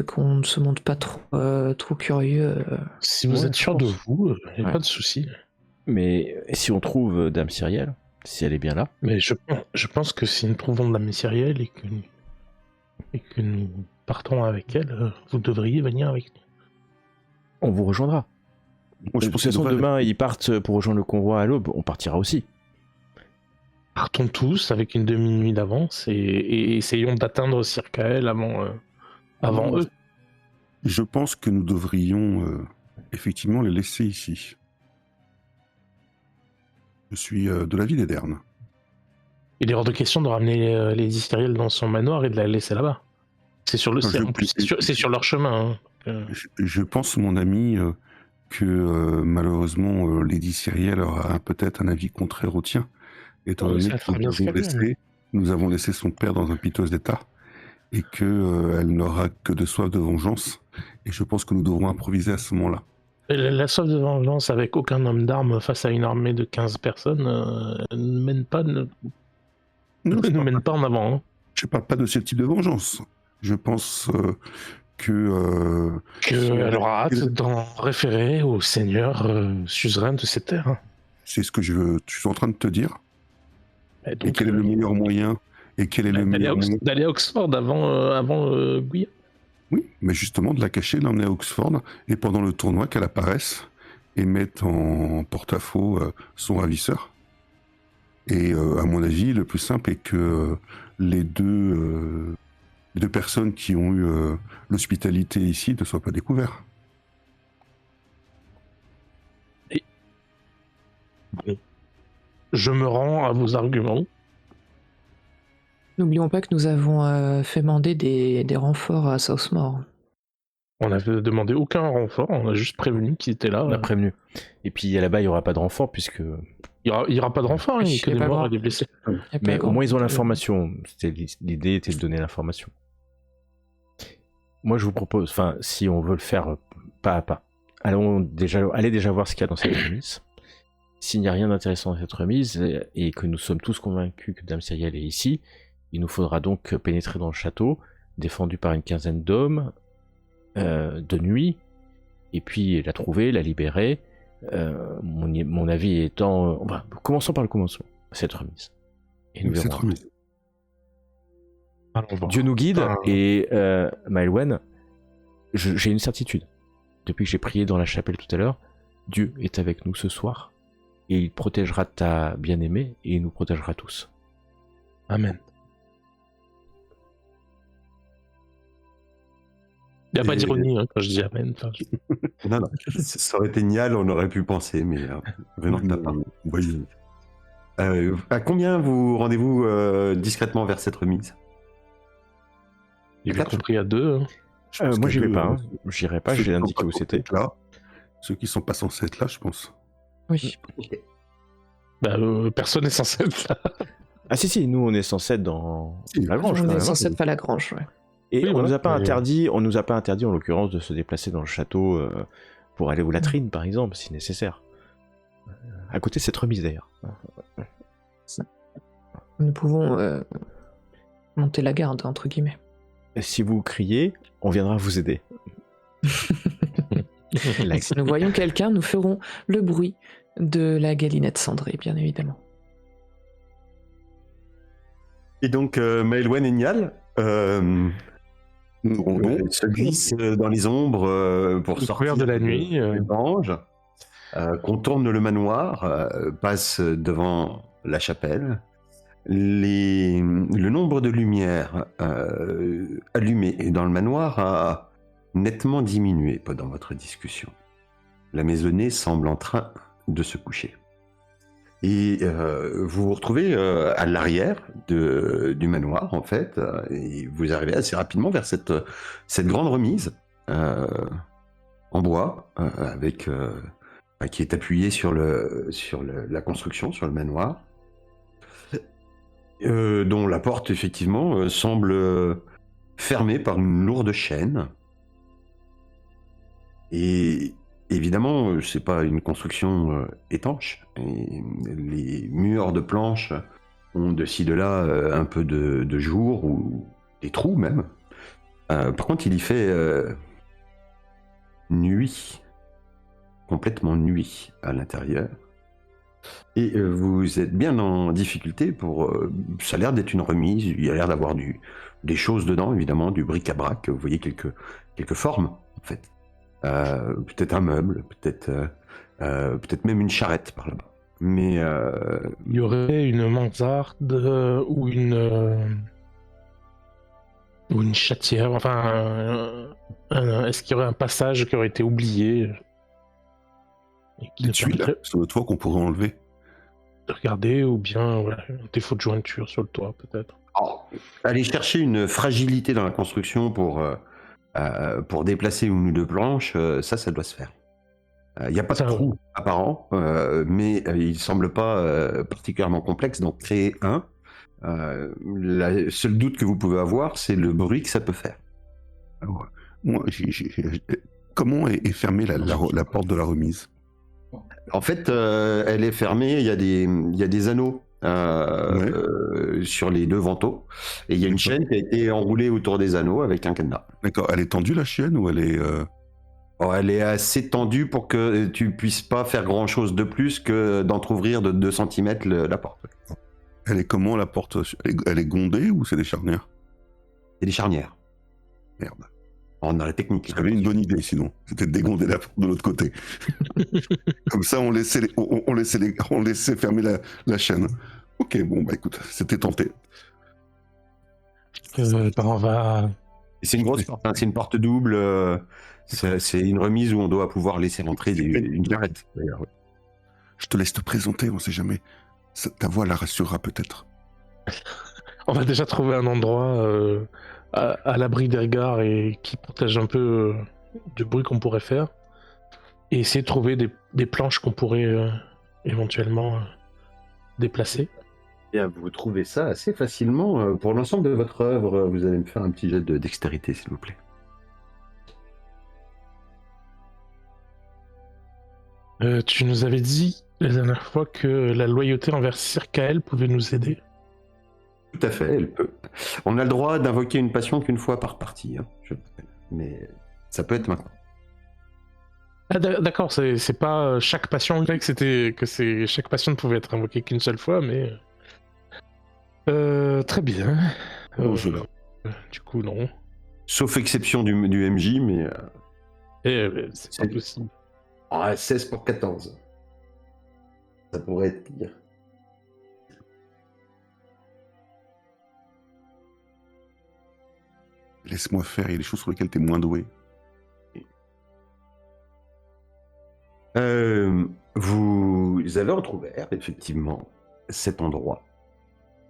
qu'on ne se montre pas trop curieux. Si vous êtes sûr de vous, il n'y a pas de souci. Mais si on trouve Dame Cyrielle, si elle est bien là. Mais je pense que si nous trouvons Dame Cyrielle et que nous partons avec elle, vous devriez venir avec nous. On vous rejoindra. Moi, de toute façon, demain, ils partent pour rejoindre le convoi à l'aube. On partira aussi. Partons tous avec une demi-nuit d'avance et essayons d'atteindre Circaël avant eux. Je pense que nous devrions effectivement les laisser ici. Je suis de l'avis d'Edern. Il est hors de question de ramener Lady Cyrielle dans son manoir et de la laisser là-bas. C'est sur leur chemin. Je pense, mon ami, que malheureusement Lady Cyrielle aura peut-être un avis contraire au tien, étant donné que nous avons laissé son père dans un piteux état et qu'elle n'aura que de soif de vengeance. Et je pense que nous devrons improviser à ce moment-là. La soif de vengeance avec aucun homme d'armes face à une armée de 15 personnes ne mène pas en avant. Hein. Je ne parle pas de ce type de vengeance. Je pense qu'elle aura hâte d'en référer au seigneur suzerain de ces terres. C'est ce que je suis en train de te dire. Et quel est le meilleur moyen d'aller à Oxford avant Guyane. Oui, mais justement de la cacher, de l'emmener à Oxford et pendant le tournoi qu'elle apparaisse et mette en porte-à-faux son ravisseur. Et à mon avis, le plus simple est que les deux personnes qui ont eu l'hospitalité ici ne soient pas découvertes. Bon. Je me rends à vos arguments. N'oublions pas que nous avons fait mander des renforts à Southmore. On n'avait demandé aucun renfort, on a juste prévenu qu'ils étaient là. On a prévenu. Et puis là-bas, il n'y aura pas de renfort puisque... Il n'y aura pas de renfort, il n'y a que des morts et des blessés. Mais au moins, ils ont l'information. L'idée était de donner l'information. Moi, je vous propose, si on veut le faire pas à pas, allez déjà voir ce qu'il y a dans cette remise. S'il n'y a rien d'intéressant dans cette remise et que nous sommes tous convaincus que Dame Cyrielle est ici, il nous faudra donc pénétrer dans le château, défendu par une quinzaine d'hommes, de nuit, et puis la trouver, la libérer. Mon avis étant... commençons par le commencement, cette remise. Et nous verrons. Dieu nous guide, et Maelwen, j'ai une certitude. Depuis que j'ai prié dans la chapelle tout à l'heure, Dieu est avec nous ce soir, et il protégera ta bien-aimée, et il nous protégera tous. Amen. Il n'y a pas d'ironie quand je dis Amen. Non, ça aurait été nial, on aurait pu penser, mais vraiment de ta part. À combien vous rendez-vous discrètement vers cette remise? J'ai compris à 2. Hein. Je pense Moi, j'y qu'il y a vais deux, pas. hein. J'irai pas, Ceux j'ai qui sont indiqué pas où censés c'était. être là, ceux qui sont pas censés être là, je pense. Oui. Bah, personne n'est censé être là. Ah si, nous on est censé être dans Si. la grange On quand est même. censé être à la grange, ouais. Et Oui, on voilà. nous a pas Mais- interdit, on nous a pas interdit en l'occurrence de se déplacer dans le château pour aller aux latrines par exemple, si nécessaire. À côté de cette remise d'ailleurs. Nous pouvons monter la garde, entre guillemets. Et si vous criez, on viendra vous aider. Et si nous voyons quelqu'un, nous ferons le bruit de la galinette cendrée, bien évidemment. Et donc, Maëlwen et Nial Bon, se glissent dans les ombres pour Au sortir couvert de la nuit, des granges, contournent le manoir, passent devant la chapelle. Le nombre de lumières allumées dans le manoir a nettement diminué pendant votre discussion. La maisonnée semble en train de se coucher. Et vous vous retrouvez à l'arrière du manoir, en fait, et vous arrivez assez rapidement vers cette grande remise en bois, qui est appuyée sur la construction, sur le manoir, dont la porte, effectivement, semble fermée par une lourde chaîne. Et évidemment, c'est pas une construction étanche. Et les murs de planches ont de ci de là un peu de jour ou des trous même. Par contre, il y fait nuit, complètement nuit à l'intérieur. Et vous êtes bien en difficulté pour... ça a l'air d'être une remise, il y a l'air d'avoir des choses dedans, évidemment, du bric-à-brac. Vous voyez quelques formes, en fait. Peut-être un meuble, peut-être même une charrette par là-bas. Mais il y aurait une mansarde ou une chatière. Enfin, est-ce qu'il y aurait un passage qui aurait été oublié et qui nous celui-là, permettrait sur le toit qu'on pourrait enlever. de regarder, ou bien voilà, un défaut de jointure sur le toit, peut-être. aller chercher une fragilité dans la construction pour déplacer une ou deux planches, ça doit se faire. Il n'y a pas de Ça, trou apparent, mais il semble pas particulièrement complexe d'en créer un. Le seul doute que vous pouvez avoir, c'est le bruit que ça peut faire. Alors, moi, comment est fermée la porte de la remise? En fait, elle est fermée, il y a des anneaux sur les deux vantaux, et il y a une D'accord. chaîne qui a été enroulée autour des anneaux avec un cadenas. D'accord, elle est tendue la chaîne ou elle est... Elle est assez tendue pour que tu puisses pas faire grand chose de plus que d'entrouvrir de 2 cm la porte. Elle est comment la porte? Elle est gondée ou c'est des charnières? C'est des charnières. Merde. On a la technique. J'avais une bonne idée sinon, c'était de dégonder la porte de l'autre côté. Comme ça, on laissait fermer la chaîne. Ok, bon, bah écoute, c'était tenté. on va. Et c'est une grosse porte, hein, c'est une porte double. C'est une remise où on doit pouvoir laisser rentrer une charrette, d'ailleurs. Je te laisse te présenter, on sait jamais. Ta voix la rassurera peut-être. On va déjà trouver un endroit à l'abri des regards et qui protège un peu du bruit qu'on pourrait faire. Et essayer de trouver des planches qu'on pourrait éventuellement déplacer. Bien, vous trouvez ça assez facilement. Pour l'ensemble de votre œuvre, vous allez me faire un petit jet de dextérité, s'il vous plaît. Tu nous avais dit la dernière fois que la loyauté envers Circael pouvait nous aider. Tout à fait, elle peut. On a le droit d'invoquer une passion qu'une fois par partie, hein, je le rappelle. Mais ça peut être maintenant. Ah, d'accord, c'est pas chaque passion. Je croyais que chaque passion ne pouvait être invoquée qu'une seule fois, mais très bien. Du coup, non. Sauf exception du MJ, mais... c'est pas possible. 16 pour 14. Ça pourrait être pire. Laisse-moi faire, il y a des choses sur lesquelles t'es moins doué. Vous avez entrouvert, effectivement, cet endroit.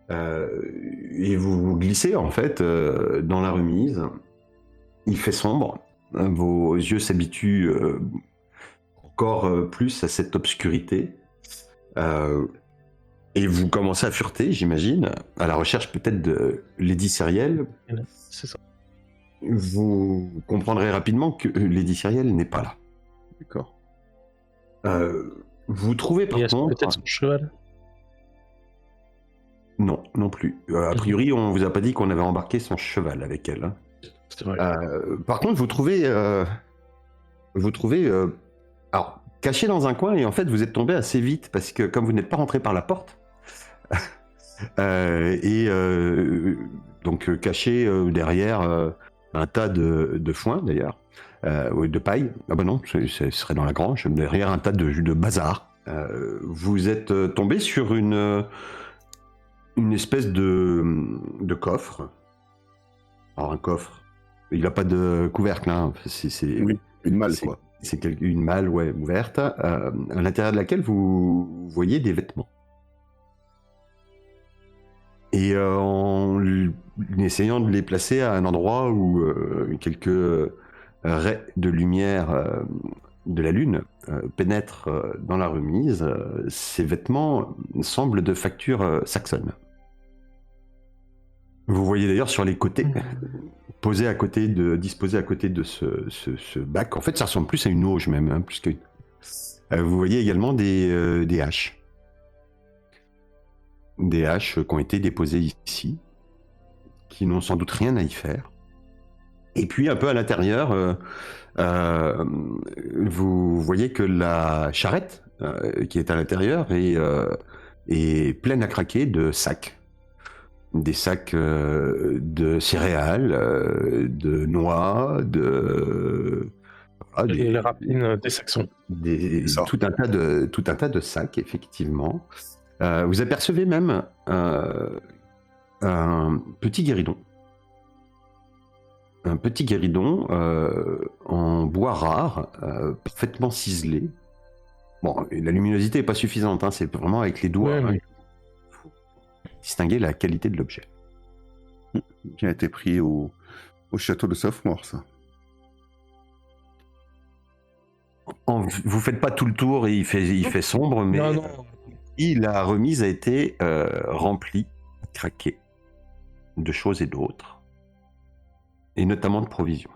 Et vous vous glissez, en fait, dans la remise. Il fait sombre, vos yeux s'habituent encore plus à cette obscurité. Et vous commencez à fureter, j'imagine, à la recherche peut-être de Lady Cyrielle. C'est ça. Vous comprendrez rapidement que Lady Cyrielle n'est pas là. D'accord. Vous trouvez par contre... Peut-être son cheval. Non, non plus. A priori, on vous a pas dit qu'on avait embarqué son cheval avec elle. Hein. C'est vrai. Par contre, vous trouvez... alors, caché dans un coin, et en fait, vous êtes tombé assez vite, parce que comme vous n'êtes pas rentré par la porte, donc caché derrière un tas de foin, d'ailleurs, de paille. Ah bah non, ce serait dans la grange, derrière un tas de bazar. Vous êtes tombé sur une espèce de coffre. Alors un coffre, il n'a pas de couvercle, hein. Oui, une malle, quoi. C'est une malle, ouais, ouverte, à l'intérieur de laquelle vous voyez des vêtements. Et en essayant de les placer à un endroit où quelques raies de lumière de la lune pénètrent dans la remise, ces vêtements semblent de facture saxonne. Vous voyez d'ailleurs sur les côtés, disposés à côté de ce bac, en fait ça ressemble plus à une auge même, hein, plus qu'une. Vous voyez également des haches. Des haches qui ont été déposées ici, qui n'ont sans doute rien à y faire. Et puis un peu à l'intérieur, vous voyez que la charrette qui est à l'intérieur est pleine à craquer de sacs. Des sacs de céréales, de noix, et les rapines des Saxons. Tout un tas de sacs, effectivement. Vous apercevez même un petit guéridon. Un petit guéridon en bois rare, parfaitement ciselé. Bon, la luminosité n'est pas suffisante, hein, c'est vraiment avec les doigts. Ouais, mais... faut distinguer la qualité de l'objet. Qui a été pris au château de Sophomore, ça. Vous faites pas tout le tour et il fait sombre, mais Non. La remise a été remplie, craquée, de choses et d'autres, et notamment de provisions.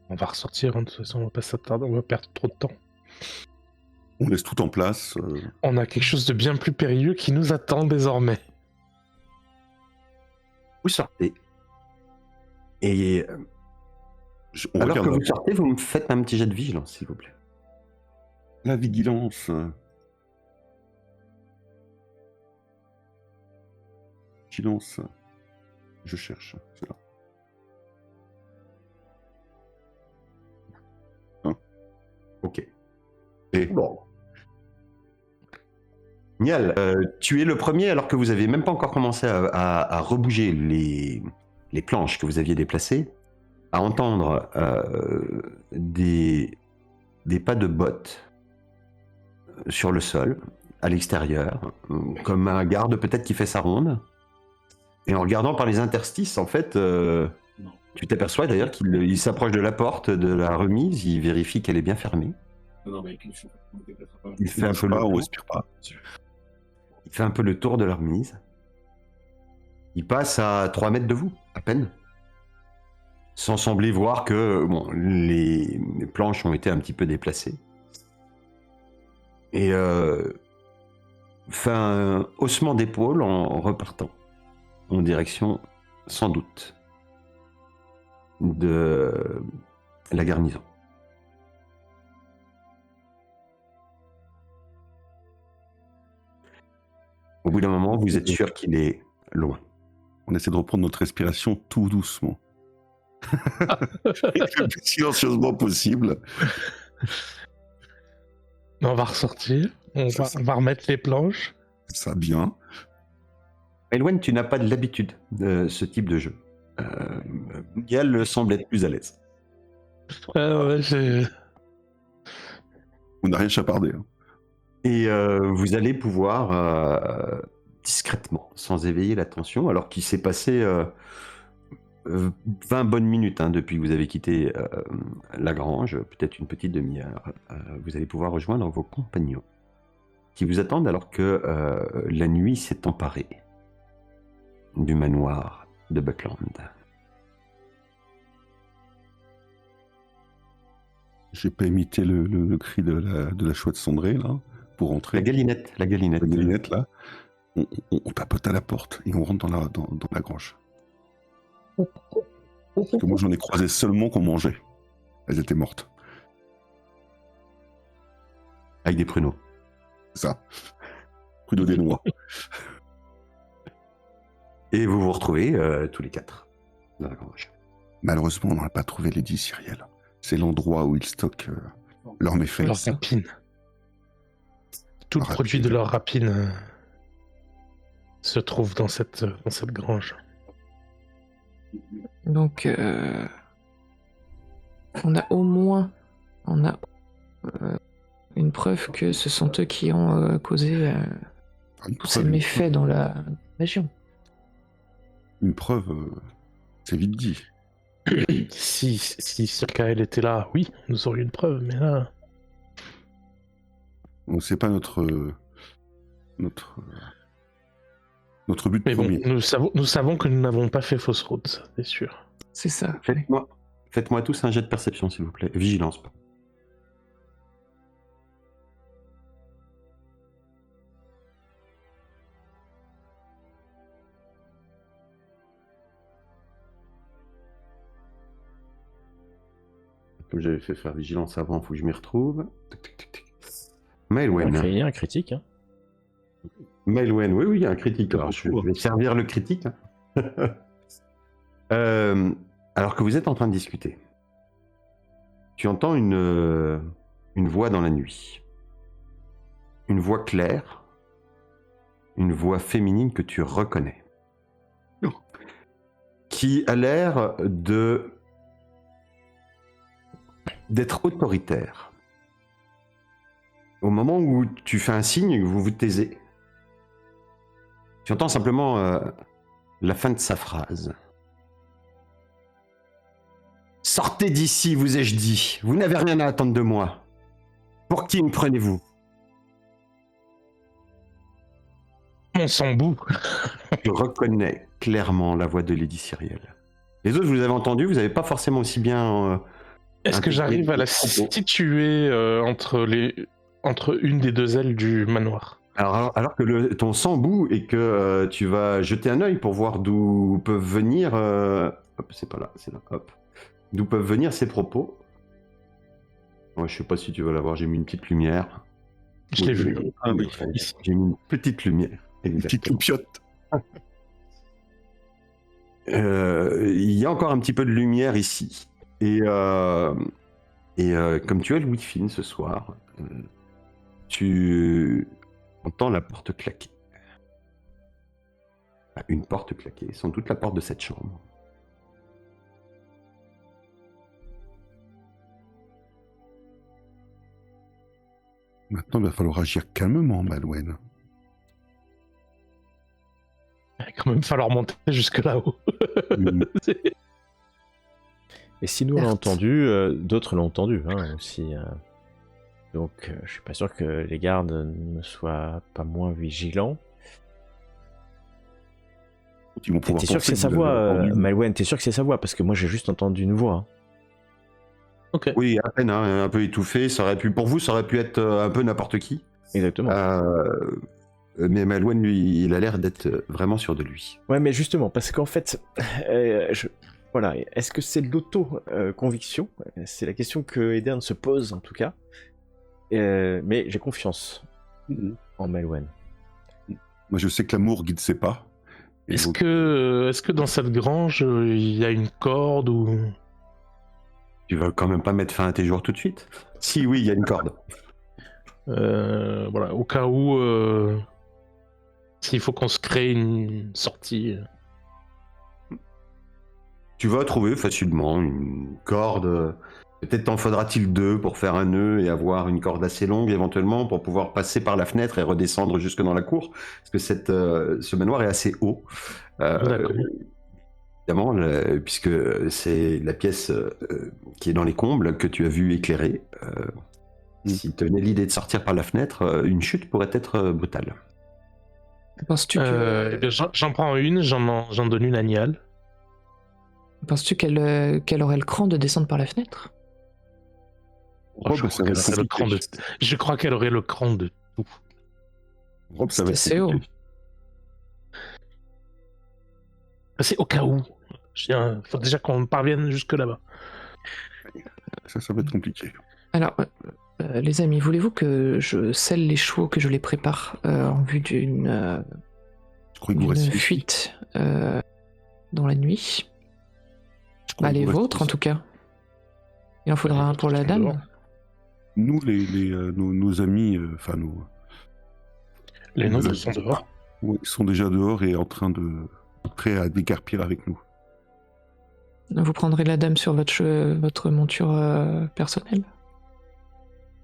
On va ressortir, hein, de toute façon, on va pas s'attarder, on va perdre trop de temps. On laisse tout en place. On a quelque chose de bien plus périlleux qui nous attend désormais. Vous sortez, et alors que vous sortez, vous me faites un petit jet de vigilance, s'il vous plaît. La vigilance. Vigilance. Je cherche. C'est là. Hein. Ok. Et bon. Nial, tu es le premier, alors que vous avez même pas encore commencé à rebouger les planches que vous aviez déplacées, à entendre des pas de bottes sur le sol, à l'extérieur, comme un garde peut-être qui fait sa ronde. Et en regardant par les interstices, en fait, tu t'aperçois d'ailleurs qu'il s'approche de la porte de la remise, il vérifie qu'elle est bien fermée. Il fait un peu on respire pas. Il fait un peu le tour de la remise. Il passe à 3 mètres de vous, à peine. Sans sembler voir que les planches ont été un petit peu déplacées. Et fait un haussement d'épaule en repartant. En direction, sans doute, de la garnison. Au bout d'un moment, vous êtes sûr qu'il est loin. On essaie de reprendre notre respiration tout doucement. Et le plus silencieusement possible. On va ressortir, on va remettre les planches. Ça bien. Elwen, tu n'as pas de l'habitude de ce type de jeu. Gal semble être plus à l'aise. Ouais, On n'a rien chapardé. Hein. Et vous allez pouvoir discrètement, sans éveiller l'attention, alors qu'il s'est passé 20 bonnes minutes depuis que vous avez quitté la grange, peut-être une petite demi-heure. Vous allez pouvoir rejoindre vos compagnons qui vous attendent alors que la nuit s'est emparée du manoir de Buckland. J'ai pas imité le cri de la chouette cendrée, là, pour rentrer. La galinette. La galinette, là. On tapote à la porte et on rentre dans la grange. Parce que moi, j'en ai croisé seulement qu'on mangeait. Elles étaient mortes. Avec des pruneaux. C'est ça. Pruneaux des noix. Et vous vous retrouvez tous les 4 dans la grange. Malheureusement, on n'a pas trouvé Lady Cyrielle. C'est l'endroit où ils stockent leurs méfaits. Leur rapine. Tout le produit de leur rapine se trouve dans cette grange. Donc, on a au moins une preuve que ce sont eux qui ont causé tous ces méfaits dans la région. Une preuve, c'est vite dit. Si Sir Kael était là, oui, nous aurions une preuve, mais là... On sait pas notre but Mais premier. bon, nous savons que nous n'avons pas fait fausse route, ça, c'est sûr. C'est ça. Faites-moi tous un jet de perception, s'il vous plaît. Vigilance. Comme j'avais fait faire vigilance avant, il faut que je m'y retrouve. Maelwen. Il y a un critique. Maelwen, oui, il y a un critique. Alors, je vais servir le critique. Alors que vous êtes en train de discuter, tu entends une voix dans la nuit. Une voix claire, une voix féminine que tu reconnais. Qui a l'air d'être autoritaire. Au moment où tu fais un signe et que vous vous taisez, tu entends simplement la fin de sa phrase. « Sortez d'ici, vous ai-je dit. Vous n'avez rien à attendre de moi. Pour qui me prenez-vous » On s'en bout. Je reconnais clairement la voix de Lady Cyrielle. Les autres, vous avez entendu, vous n'avez pas forcément aussi bien... Est-ce que j'arrive à la situer entre une des deux ailes du manoir? Alors que ton sang bout et que tu vas jeter un œil pour voir d'où peuvent venir... Hop, c'est pas là, c'est là, hop. D'où peuvent venir ces propos. Ouais, je sais pas si tu vas l'avoir, j'ai mis une petite lumière. Je l'ai vu. Ah, oui, j'ai mis une petite lumière. Une petite loupiote. Il y a encore un petit peu de lumière ici. Et comme tu as Louis Fine ce soir, tu entends la porte claquer. Une porte claquer, sans doute la porte de cette chambre. Maintenant, il va falloir agir calmement, Maelwen. Il va quand même falloir monter jusque là-haut. Et si nous l'avons entendu, d'autres l'ont entendu aussi. Donc, je suis pas sûr que les gardes ne soient pas moins vigilants. T'es sûr que c'est sa voix, Maelwen, t'es sûr que c'est sa voix? Parce que moi j'ai juste entendu une voix. Ok. Oui, à peine, un peu étouffé. Pour vous, ça aurait pu être un peu n'importe qui. Exactement. Mais Maelwen, lui, il a l'air d'être vraiment sûr de lui. Ouais, mais justement, parce qu'en fait, voilà, est-ce que c'est de l'auto-conviction? C'est la question que Edern se pose, en tout cas. Mais j'ai confiance en Maelwen. Moi, je sais que l'amour guide ses pas. Est-ce que dans cette grange, il y a une corde ou... Tu vas quand même pas mettre fin à tes jours tout de suite? Si, oui, il y a une corde. Voilà, au cas où, s'il faut qu'on se crée une sortie. Tu vas trouver facilement une corde. Peut-être t'en faudra-t-il 2 pour faire un nœud et avoir une corde assez longue éventuellement pour pouvoir passer par la fenêtre et redescendre jusque dans la cour. Parce que ce manoir est assez haut. D'accord. évidemment, puisque c'est la pièce qui est dans les combles que tu as vu éclairer. Si tu tenais l'idée de sortir par la fenêtre, une chute pourrait être brutale. Penses-tu Eh bien, j'en prends une, j'en donne une à Nial. Penses-tu qu'elle aurait le cran de descendre par la fenêtre? Rob, ça va être compliqué. Je crois qu'elle aurait le cran de tout. Rob, ça va être assez haut. compliqué. C'est au cas où. Faut déjà qu'on parvienne jusque là-bas. Ça va être compliqué. Alors, les amis, voulez-vous que je selle les chevaux, que je les prépare en vue d'une Je crois que vous restez ici. fuite dans la nuit? Je crois que Les vous restez vôtres, en ici. tout cas. Il en faudra un pour la dame. dehors. Nous, nos amis, enfin nos... Les nôtres sont dehors. Oui, ils sont déjà dehors et en train de... prêts à décarpir avec nous. Vous prendrez la dame sur votre monture personnelle?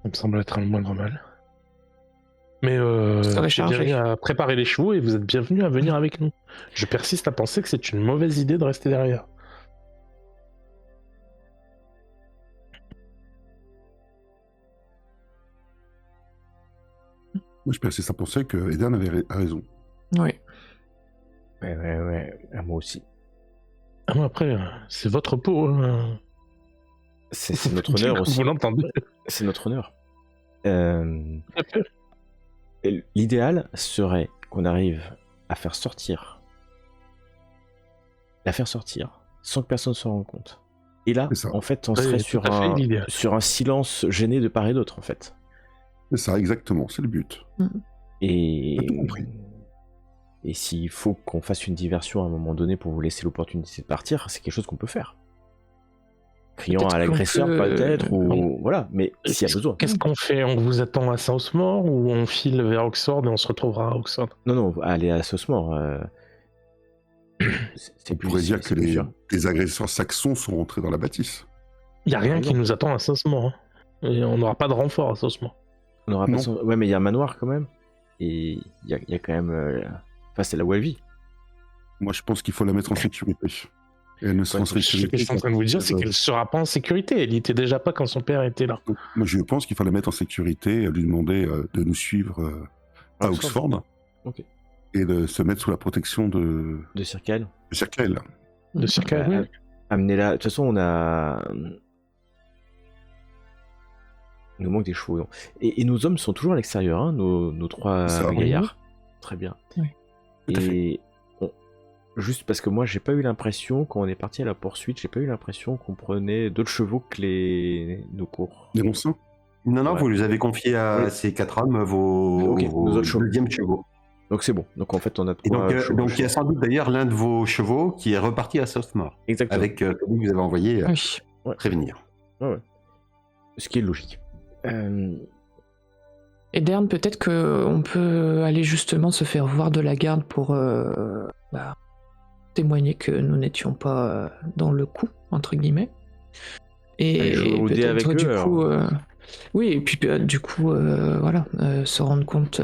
Ça me semble être un moindre mal. Mais serait j'ai chargé. bien à préparer les chevaux et vous êtes bienvenus à venir avec nous. Je persiste à penser que c'est une mauvaise idée de rester derrière. Moi, je persiste à penser que Eden avait raison. Oui. Ouais. Moi aussi. Ah, moi, après, c'est votre peau. C'est notre honneur aussi. Vous l'entendez. C'est notre honneur. L'idéal serait qu'on arrive à la faire sortir sans que personne s'en rende compte. Et là, C'est ça. en fait, on Oui, serait tout à fait l'idéal. sur un silence gêné de part et d'autre, en fait. C'est ça, exactement, c'est le but. Et, T'as tout compris. et s'il faut qu'on fasse une diversion à un moment donné pour vous laisser l'opportunité de partir, c'est quelque chose qu'on peut faire. Criant Peut-être à l'agresseur, qu'on peut- peut-être, ou voilà, mais s'il y a besoin. Qu'est-ce qu'on fait? On vous attend à Southmore ou on file vers Oxford et on se retrouvera à Oxford? Non, aller à Southmore. C'est On pourrait dire que plus sûr. les agresseurs saxons sont rentrés dans la bâtisse. Il n'y a rien Par qui exemple. nous attend à Southmore. Et on n'aura pas de renfort à Southmore. On aura pas Non. Ouais, mais il y a un manoir quand même. Et il y a quand même. Enfin, c'est là où elle vit. Moi, je pense qu'il faut la mettre en sécurité. Et elle ne sera en Ce que sécurité. je suis en train de vous dire, c'est qu'elle ne sera pas en sécurité. Elle n'y était déjà pas quand son père était là. Donc, moi, je pense qu'il faut la mettre en sécurité et lui demander de nous suivre à Oxford. Ok. Et de se mettre sous la protection de De Circle. Circle. De circa, Bah, oui. Amenez-la. De toute façon, on a. Il nous manque des chevaux. Non. Et nos hommes sont toujours à l'extérieur, hein, nos trois Ça, gaillards. Très bien. Oui. Tout à Et juste parce que moi, j'ai pas eu l'impression, quand on est parti à la poursuite, j'ai pas eu l'impression qu'on prenait d'autres chevaux que nos cours. Des ronçons. Non, Ouais. vous les avez confiés à Oui. ces 4 hommes vos, Ok, vos nos autres chevaux. deuxièmes chevaux. Donc c'est bon. Donc en fait, on a Et trois donc, chevaux. donc il y a sans doute d'ailleurs l'un de vos chevaux qui est reparti à Southmore, Exactement. avec celui que vous avez envoyé Oui. prévenir. Ouais. Ce qui est logique. Et Dern, peut-être qu'on peut aller justement se faire voir de la garde pour témoigner que nous n'étions pas dans le coup, entre guillemets. Allez jouer Et au dé peut-être avec du eux, coup... oui, et puis du coup, se rendre compte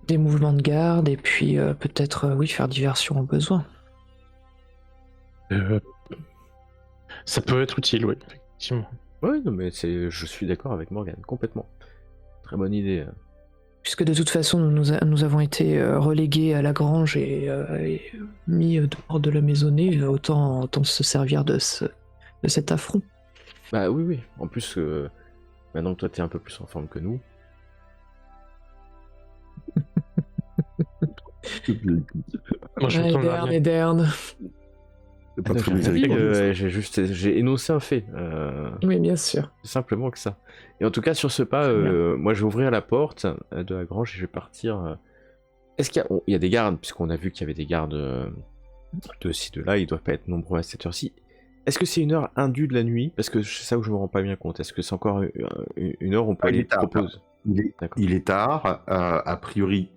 des mouvements de garde et puis peut-être, faire diversion au besoin. Ça peut être utile, oui, effectivement. Ouais, non, mais je suis d'accord avec Morgane, complètement. Très bonne idée. Puisque de toute façon, nous avons été relégués à la grange et mis dehors de la maisonnée, autant se servir de cet affront. Bah oui. En plus, maintenant que toi t'es un peu plus en forme que nous. Moi, je retourne vers Nial. Dern. C'est pas Ah, très j'ai rien dit, miséricordieux. j'ai énoncé un fait. Oui, bien sûr. C'est simplement que ça. Et en tout cas, sur ce pas, moi je vais ouvrir la porte de la grange et je vais partir. Est-ce qu'il y a des gardes, puisqu'on a vu qu'il y avait des gardes de ci, de là, ils doivent pas être nombreux à cette heure-ci. Est-ce que c'est une heure indue de la nuit? Parce que c'est ça où je me rends pas bien compte. Est-ce que c'est encore une heure où on peut Il aller est tard. proposer? D'accord. Il est tard, a priori.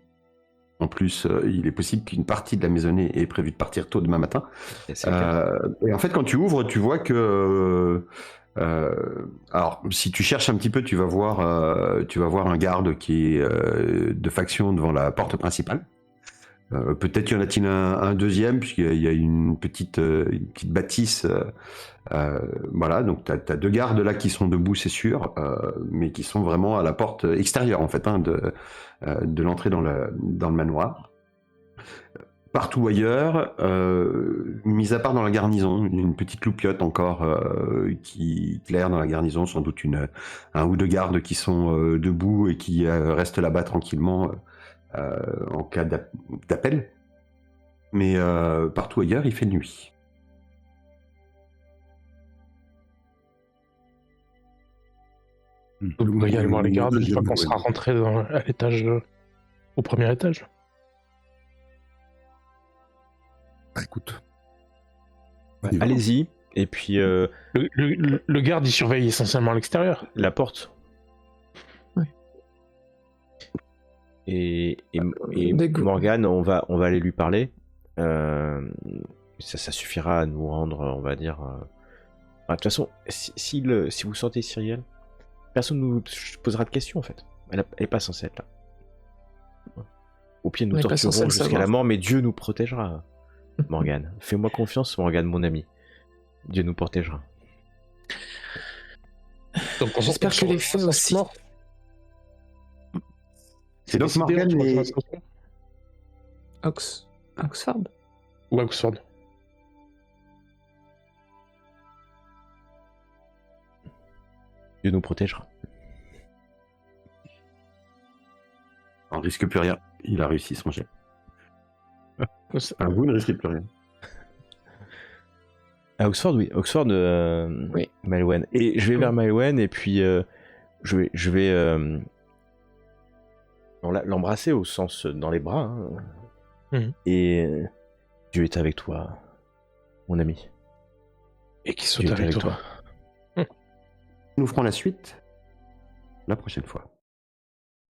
En plus, il est possible qu'une partie de la maisonnée est prévue de partir tôt demain matin. C'est clair. Et en fait, quand tu ouvres, tu vois que... alors, si tu cherches un petit peu, tu vas voir un garde qui est de faction devant la porte principale. Peut-être y en a-t-il un deuxième, puisqu'il y a une petite bâtisse. Voilà, donc tu as 2 gardes là qui sont debout, c'est sûr, mais qui sont vraiment à la porte extérieure, en fait, hein, de l'entrée dans le manoir. Partout ailleurs, mis à part dans la garnison, une petite loupiote encore qui claire dans la garnison, sans doute un ou 2 gardes qui sont debout et qui restent là-bas tranquillement en cas d'appel. Mais partout ailleurs, il fait nuit. Vous voyez aller voir les gardes une fois qu'on sera rentré à l'étage, au premier étage. Bah, écoute. Allez-y, et puis Le garde, il surveille essentiellement à l'extérieur. la porte. Oui. Et Dès que- Morgane, on va aller lui parler. Ça suffira à nous rendre, on va dire. De toute façon, si vous sentez Cyrielle, personne ne nous posera de questions en fait. Elle est pas censée être là. Au pire, nous On est pas censé torturerons le jusqu'à savoir. la mort, mais Dieu nous protégera. Morgane, fais-moi confiance, Morgane, mon ami. Dieu nous protégera. Donc, J'espère que les faits aussi. C'est donc Morgane et... Oxford. Ou Oxford. Dieu nous protégera. On ne risque plus rien. Il a réussi son jet. Vous ne risquez plus rien. À Oxford, oui. Oxford, Oui. Maelwen. Et je vais vers Maelwen et puis je vais l'embrasser au sens dans les bras. Hein. Mhm. Et Dieu est avec toi, mon ami. Et qui saute Dieu est avec toi. Nous ferons la suite la prochaine fois.